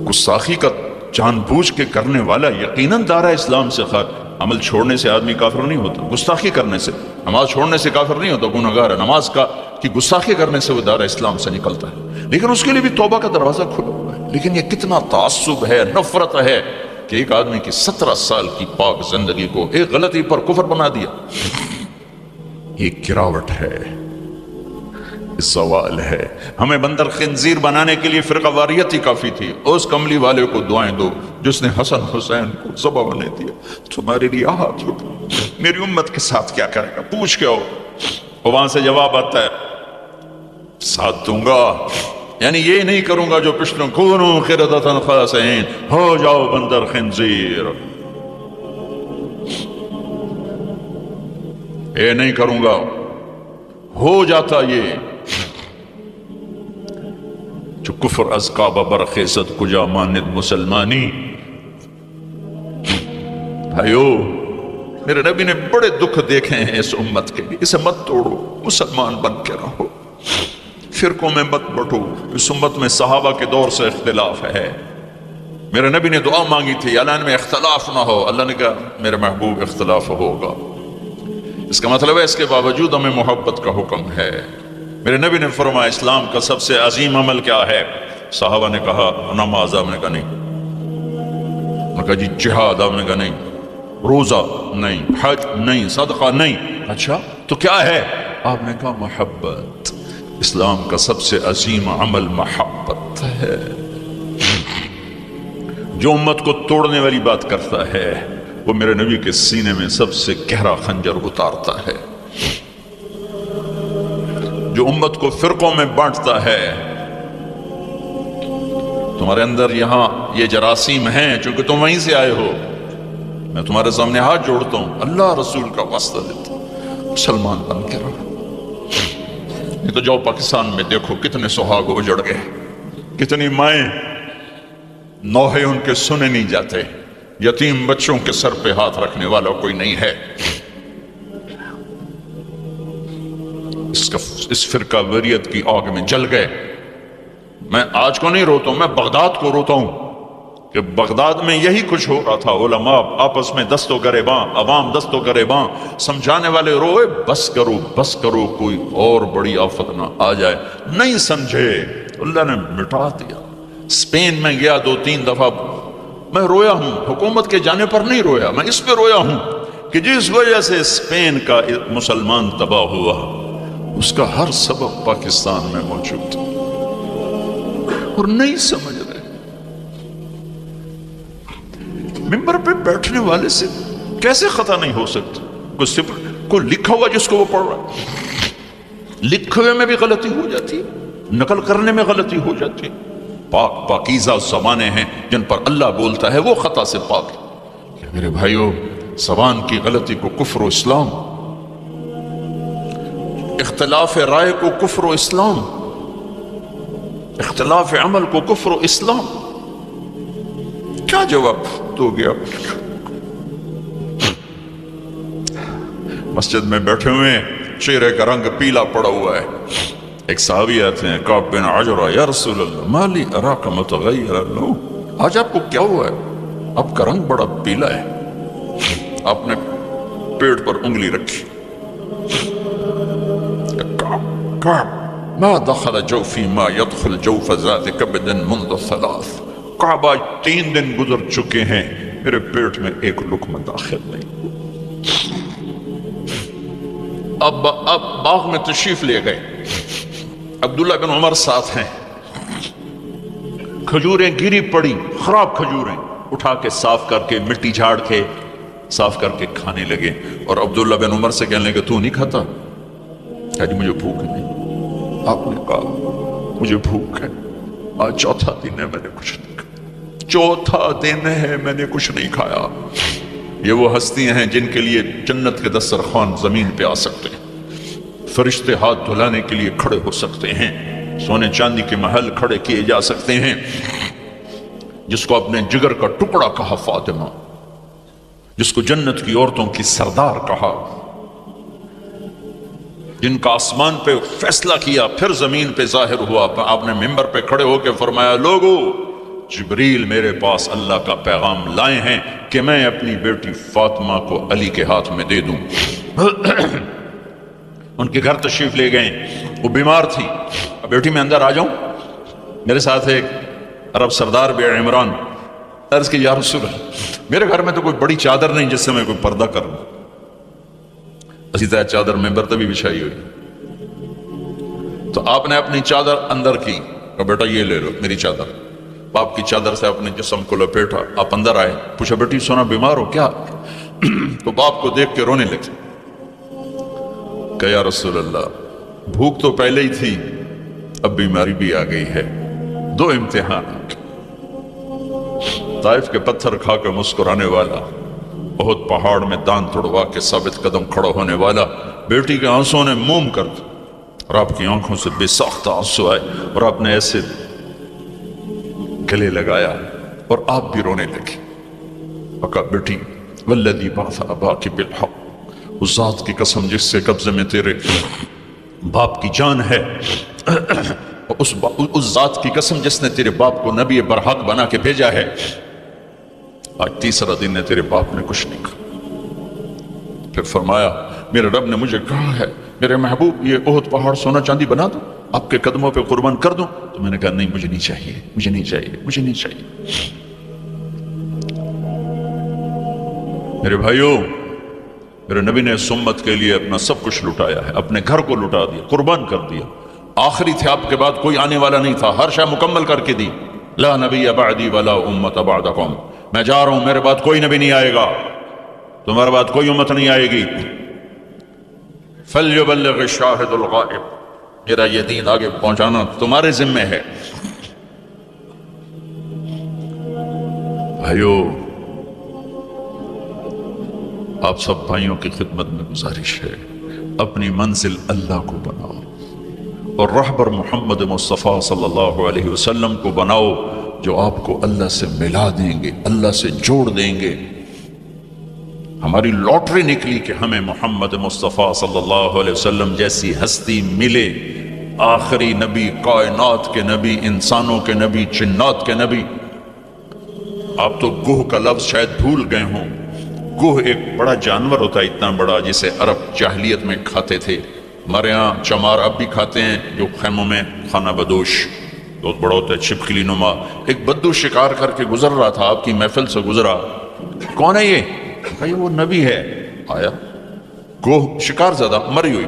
گستاخی کا جان بوجھ کے کرنے والا یقیناً دارہ اسلام سے خارج۔ عمل چھوڑنے سے آدمی کافر نہیں ہوتا، گستاخی کرنے سے، نماز چھوڑنے سے کافر نہیں ہوتا، گنہگار ہے، نماز کی گستاخی کرنے سے وہ دارہ اسلام سے نکلتا ہے، لیکن اس کے لیے بھی توبہ کا دروازہ کھلا ہوا ہے۔ لیکن یہ کتنا تعصب ہے، نفرت ہے کہ ایک آدمی کی 17 سال کی پاک زندگی کو ایک غلطی پر کفر بنا دیا۔ یہ گراوٹ ہے، سوال ہے۔ ہمیں بندر خنزیر بنانے کے لیے فرقہ واریت ہی کافی تھی۔ اس کملی والے کو دعائیں دو جس نے حسن حسین کو ذبح بنا دیا، تمہارے لیے ہاتھ اٹھو، میری امت کے ساتھ کیا کرے گا؟ پوچھ کے آؤ، وہاں سے جواب آتا ہے ساتھ دوں گا، یعنی یہ نہیں کروں گا جو پشتوں کونوا قردۃ خاسئین، ہو جاؤ بندر خنزیر، یہ نہیں کروں گا۔ ہو جاتا یہ جو کفر از کعبہ برخیزد کجا ماند مسلمانی۔ بھائیو، میرے نبی نے بڑے دکھ دیکھے ہیں اس امت کے لیے، اسے مت توڑو، مسلمان بن کے رہو، فرقوں میں مت بٹو۔ اس امت میں صحابہ کے دور سے اختلاف ہے، میرے نبی نے دعا مانگی تھی اللہ میں اختلاف نہ ہو، اللہ نے کہا میرے محبوب اختلاف ہوگا۔ اس کا مطلب ہے اس کے باوجود ہمیں محبت کا حکم ہے۔ میرے نبی نے فرمایا اسلام کا سب سے عظیم عمل کیا ہے؟ صحابہ نے کہا نماز، آپ نے کہا نہیں، انہوں نے کہا جی جہاد، آپ نے کہا نہیں، روزہ نہیں، حج نہیں، صدقہ نہیں، اچھا تو کیا ہے؟ آپ نے کہا محبت۔ اسلام کا سب سے عظیم عمل محبت ہے۔ جو امت کو توڑنے والی بات کرتا ہے وہ میرے نبی کے سینے میں سب سے گہرا خنجر اتارتا ہے۔ جو امت کو فرقوں میں بانٹتا ہے، تمہارے اندر یہاں یہ جراثیم ہیں چونکہ تم وہیں سے آئے ہو، میں تمہارے سامنے ہاتھ جوڑتا ہوں، اللہ رسول کا واسطہ دیتا ہوں، مسلمان بن کے رہو۔ یہ تو جاؤ پاکستان میں دیکھو کتنے سہاگ اجڑ گئے، کتنی مائیں نوحے ان کے سنے نہیں جاتے، یتیم بچوں کے سر پہ ہاتھ رکھنے والا کوئی نہیں ہے۔ اس فرقہ وریت کی آگ میں جل گئے۔ میں آج کو نہیں روتا ہوں، میں بغداد کو روتا ہوں کہ بغداد میں یہی کچھ ہو رہا تھا، علماء آپس میں دست و گریباں، عوام دست و گریباں، سمجھانے والے روئے بس کرو کوئی اور بڑی آفت نہ آ جائے، نہیں سمجھے اللہ نے مٹا دیا۔ اسپین میں گیا 2-3 دفعہ، میں رویا ہوں، حکومت کے جانے پر نہیں رویا، میں اس پہ رویا ہوں کہ جس وجہ سے اسپین کا مسلمان تباہ ہوا اس کا ہر سبب پاکستان میں موجود ہے اور نہیں سمجھ رہے۔ ممبر پہ بیٹھنے والے سے کیسے خطا نہیں ہو سکتا؟ کوئی لکھا ہوا جس کو وہ پڑھ رہا ہے، لکھے ہوئے میں بھی غلطی ہو جاتی ہے، نقل کرنے میں غلطی ہو جاتی ہے۔ پاکیزہ زبانیں ہیں جن پر اللہ بولتا ہے وہ خطا سے پاک ہے۔ میرے بھائیو، زبان کی غلطی کو کفر و اسلام، اختلاف رائے کو کفر و اسلام، اختلاف عمل کو کفر و اسلام، کیا جواب دو گے آپ؟ مسجد میں بیٹھے ہوئے ہیں، چہرے کا رنگ پیلا پڑا ہوا ہے، ایک صحابی آتے ہیں، کعب بن عجرہ، یا رسول اللہ مالی اراک متغیر اللہ، آج آپ کو کیا ہوا ہے؟ آپ کا رنگ بڑا پیلا ہے۔ آپ نے پیٹ پر انگلی رکھی، کعب ما دخل جوفی ما يدخل جوف ذات کبد منذ 3، کعب آج 3 دن گزر چکے ہیں میرے پیٹ میں ایک لقمہ داخل نہیں۔ اب باغ میں تشریف لے گئے، عبداللہ بن عمر ساتھ ہیں، کھجوریں گری پڑی، خراب کھجوریں اٹھا کے صاف کر کے مٹی جھاڑ کے صاف کر کے کھانے لگے، اور عبداللہ بن عمر سے کہنے لگے تو نہیں کھاتا؟ جی مجھے بھوک نہیں۔ آپ نے کہا مجھے بھوک ہے، آج 4تھا دن ہے میں نے کچھ نہیں کھایا، 4تھا دن ہے میں نے کچھ نہیں کھایا۔ یہ وہ ہستیاں ہیں جن کے لیے جنت کے دسترخوان زمین پہ آ سکتے ہیں، فرشتے ہاتھ دھلانے کے لیے کھڑے ہو سکتے ہیں، سونے چاندی کے محل کھڑے کیے جا سکتے ہیں، جس کو اپنے جگر کا ٹکڑا کہا فاطمہ، جس کو جنت کی عورتوں کی سردار کہا، جن کا آسمان پہ فیصلہ کیا پھر زمین پہ ظاہر ہوا۔ آپ نے ممبر پہ کھڑے ہو کے فرمایا لوگو، جبریل میرے پاس اللہ کا پیغام لائے ہیں کہ میں اپنی بیٹی فاطمہ کو علی کے ہاتھ میں دے دوں۔ ان کے گھر تشریف لے گئے، وہ بیمار تھی، بیٹی میں اندر آ جاؤں؟ میرے ساتھ ایک عرب سردار بے عمران، عرض کی یا رسول اللہ میرے گھر میں تو کوئی بڑی چادر نہیں جس سے میں کوئی پردہ کر لوں۔ اسی طرح چادر ممبر تبھی بچھائی ہوئی، تو آپ نے اپنی چادر اندر کی، کہا بیٹا یہ لے لو میری چادر، باپ کی چادر سے اپنے جسم کو لپیٹا، آپ اندر آئے، پوچھا بیٹی سونا بیمار ہو کیا؟ تو باپ کو دیکھ کے رونے لگے، کہ یا رسول اللہ بھوک تو پہلے ہی تھی، اب بیماری بھی آ گئی ہے، 2 امتحان، طائف کے پتھر کھا کے مسکرانے والا، بہت پہاڑ میں دان توڑوا کے ثابت قدم کھڑا ہونے والا، بیٹی کے آنسوں نے موم کر دیا اور آپ کی آنکھوں سے بے ساختہ آنسو آئے اور آپ نے ایسے گلے لگایا اور آپ بھی رونے لگے۔ کہا بیٹی والذی بعث اباک بالحق، اس ذات کی قسم جس سے قبضے میں تیرے باپ کی جان ہے، اس ذات کی قسم جس نے تیرے باپ کو نبی برحق بنا کے بھیجا ہے، آج 3را دن ہے تیرے باپ نے کچھ نہیں کہا۔ پھر فرمایا میرے رب نے مجھے کہا ہے میرے محبوب یہ احد پہاڑ سونا چاندی بنا دوں، آپ کے قدموں پہ قربان کر دوں؟ تو میں نے کہا نہیں مجھے نہیں چاہیے، مجھے نہیں چاہیے، مجھے نہیں چاہیے۔ میرے بھائیوں، میرے نبی نے اس امت کے لیے اپنا سب کچھ لٹایا ہے، اپنے گھر کو لٹا دیا، قربان کر دیا، آخری تھے، آپ کے بعد کوئی آنے والا نہیں تھا، ہر شے مکمل کر کے دی۔ لا نبی بعدی ولا امت بعدکم، میں جا رہا ہوں، میرے بعد کوئی نبی نہیں آئے گا، تمہارے بعد کوئی امت نہیں آئے گی۔ فَلْيُبَلِّغِ الشَّاهِدُ الْغَائِبُ، میرا یہ دین آگے پہنچانا تمہارے ذمہ ہے۔ بھائیو، آپ سب بھائیوں کی خدمت میں گزارش ہے، اپنی منزل اللہ کو بناؤ اور رہبر محمد مصطفیٰ صلی اللہ علیہ وسلم کو بناؤ، جو آپ کو اللہ سے ملا دیں گے، اللہ سے جوڑ دیں گے۔ ہماری لاٹری نکلی کہ ہمیں محمد مصطفیٰ صلی اللہ علیہ وسلم جیسی ہستی ملے، آخری نبی، کائنات کے نبی، انسانوں کے نبی، جنات کے نبی۔ آپ تو گوہ کا لفظ شاید بھول گئے ہوں۔ گوہ ایک بڑا جانور ہوتا ہے، اتنا بڑا، جسے عرب جاہلیت میں کھاتے تھے۔ ہمارے یہاں چمار اب بھی کھاتے ہیں، جو خیموں میں خانہ بدوش بہت بڑا ہوتا ہے، چھپکلی نما۔ ایک بدو شکار کر کے گزر رہا تھا، آپ کی محفل سے گزرا۔ کون ہے یہ؟ بھائی وہ نبی ہے۔ آیا گوہ شکار زدہ مری ہوئی،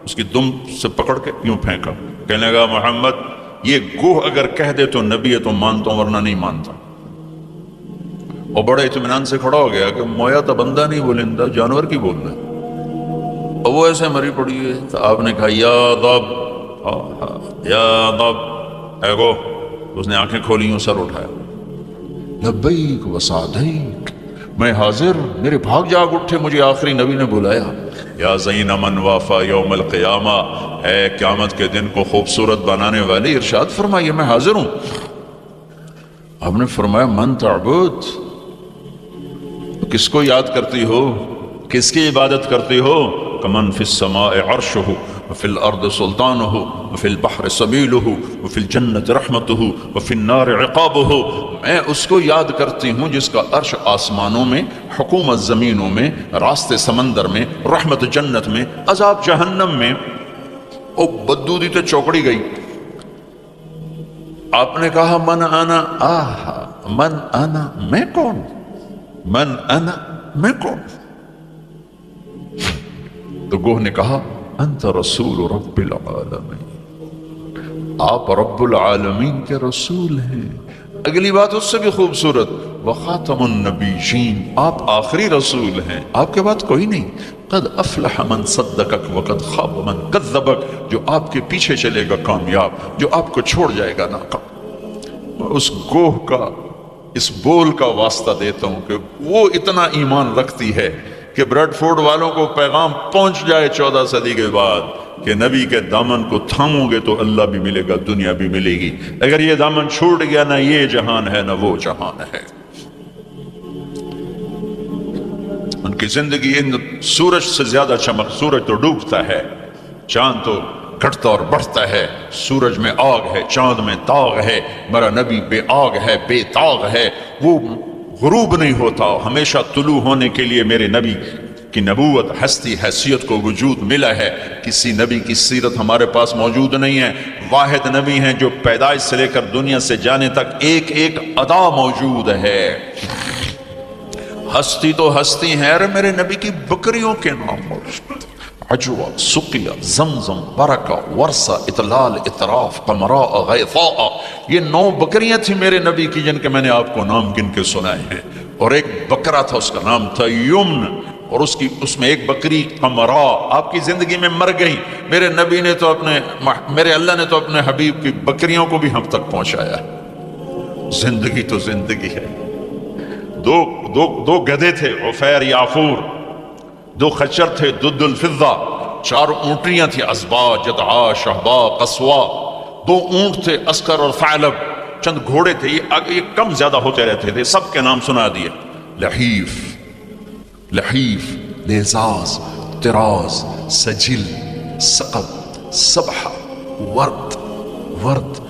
اس کی دم سے پکڑ کے یوں پھینکا، کہنے لگا محمد یہ گوہ اگر کہہ دے تو نبی ہے تو مانتا ہوں، ورنہ نہیں مانتا۔ اور بڑے اطمینان سے کھڑا ہو گیا کہ مویا تو بندہ نہیں بولندہ، جانور کی بول رہا ہے۔ اور وہ ایسے مری پڑی ہے، تو آپ نے کہا یا ضب یا ضب، اے گو۔ اس نے آنکھیں کھولی، سر اٹھایا، لبیک وسعدیک، میں حاضر، میرے بھاگ جاگ اٹھے، مجھے آخری نبی نے بلایا۔ یا زین من وافا یوم القیامہ، اے قیامت کے دن کو خوبصورت بنانے والے، ارشاد فرمائیے میں حاضر ہوں۔ آپ نے فرمایا من تعبد، کس کو یاد کرتی ہو، کس کی عبادت کرتی ہو؟ کمن فی السماء عرشہ وفی الارض سلطانہ وفی البحر سبیلہ وفی الجنت رحمتہ وفی النار عقابہ۔ میں اس کو یاد کرتی ہوں جس کا عرش آسمانوں میں، حکومت زمینوں میں، راستے سمندر میں، رحمت جنت میں، عذاب جہنم میں۔ او بدو دی تو چوکڑی گئی۔ آپ نے کہا من انا، آہا من انا، میں کون؟ من انا، میں کون؟ تو گوہ نے کہا انت رسول رب العالمین، آپ رب العالمین کے رسول ہیں۔ اگلی بات اس سے بھی خوبصورت، وخاتم النبیین، آپ آخری رسول ہیں، آپ کے بعد کوئی نہیں۔ قد افلح من صدقک وقد خاب من کذبک، جو آپ کے پیچھے چلے گا کامیاب، جو آپ کو چھوڑ جائے گا ناکام۔ اس گوہ کا، اس بول کا واسطہ دیتا ہوں کہ وہ اتنا ایمان رکھتی ہے کہ بریڈ فورڈ والوں کو پیغام پہنچ جائے 14 صدی کے بعد کہ نبی کے دامن کو تھامو گے تو اللہ بھی ملے گا، دنیا بھی ملے گی۔ اگر یہ دامن چھوٹ گیا، نہ یہ جہان ہے نہ وہ جہان ہے۔ ان کی زندگی ان سورج سے زیادہ چمک، سورج تو ڈوبتا ہے، چاند تو گھٹتا اور بڑھتا ہے، سورج میں آگ ہے، چاند میں داغ ہے، میرا نبی بے آگ ہے، بے داغ ہے، وہ غروب نہیں ہوتا، ہمیشہ طلوع ہونے کے لیے میرے نبی کی نبوت، ہستی، حیثیت کو وجود ملا ہے۔ کسی نبی کی سیرت ہمارے پاس موجود نہیں ہے، واحد نبی ہیں جو پیدائش سے لے کر دنیا سے جانے تک ایک ایک ادا موجود ہے۔ ہستی تو ہستی ہے، ارے میرے نبی کی بکریوں کے نام موجود، عجوہ، سقیہ، زمزم، برکہ، ورثہ، اطلال، اطراف، قمراء، غیثاء، یہ 9 بکریاں تھیں میرے نبی کی جن کے میں نے آپ کو نام گن کے سنائے ہیں۔ اور ایک بکرا تھا، اس کا نام تھا یمن، اور اس میں ایک بکری قمراء آپ کی زندگی میں مر گئی۔ میرے نبی نے تو میرے اللہ نے تو اپنے حبیب کی بکریوں کو بھی ہم تک پہنچایا ہے۔ زندگی تو زندگی ہے۔ دو گدھے تھے، عفیر، یافور، 2 خچر تھے، دد الفضہ، 4 اونٹیاں تھیں، ازبا، جدعا، شہبا، قصوا، 2 اونٹ تھے، اسکر اور ثعلب، چند گھوڑے تھے، یہ کم زیادہ ہوتے رہتے تھے، سب کے نام سنا دیے۔ لحیف، لیزاز، طراز، سجل، سقب، سبحہ، ورد،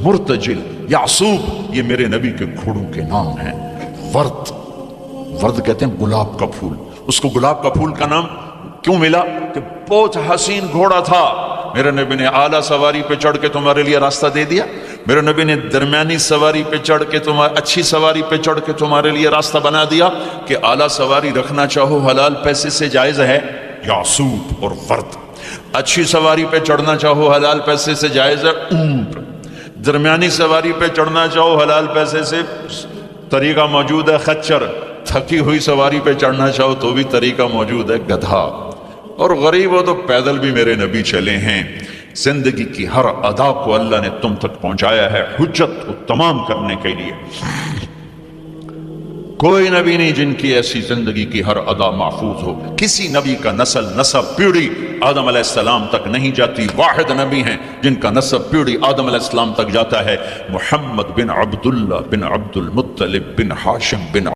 مرتجل، یعصوب، یہ میرے نبی کے گھوڑوں کے نام ہیں۔ ورد کہتے ہیں گلاب کا پھول، اس کو گلاب کا پھول کا نام کیوں ملا؟ کہ بہت حسین گھوڑا تھا۔ میرے نبی نے اعلیٰ سواری پہ چڑھ کے تمہارے لیے راستہ دے دیا، میرے نبی نے درمیانی سواری پہ چڑھ کے اچھی سواری پہ چڑھ کے تمہارے لیے راستہ بنا دیا کہ اعلیٰ سواری رکھنا چاہو حلال پیسے سے جائز ہے، یعصوب اور ورد۔ اچھی سواری پہ چڑھنا چاہو حلال پیسے سے جائز ہے، اونٹ۔ درمیانی سواری پہ چڑھنا چاہو حلال پیسے سے طریقہ موجود ہے، خچر۔ تھکی ہوئی سواری پہ چڑھنا چاہو تو بھی طریقہ موجود ہے، گدھا۔ اور غریب ہو تو پیدل بھی میرے نبی چلے ہیں۔ زندگی کی ہر ادا کو اللہ نے تم تک پہنچایا ہے، حجت کو تمام کرنے کے لیے۔ کوئی نبی نہیں جن کی ایسی زندگی کی ہر ادا محفوظ ہو. کسی نبی کا نسب پیڑھی آدم علیہ السلام تک نہیں جاتی. واحد نبی ہیں جن کا نسب پیڑھی آدم علیہ السلام تک جاتا ہے، محمد بن عبداللہ بن عبد المطلب بن ہاشم بن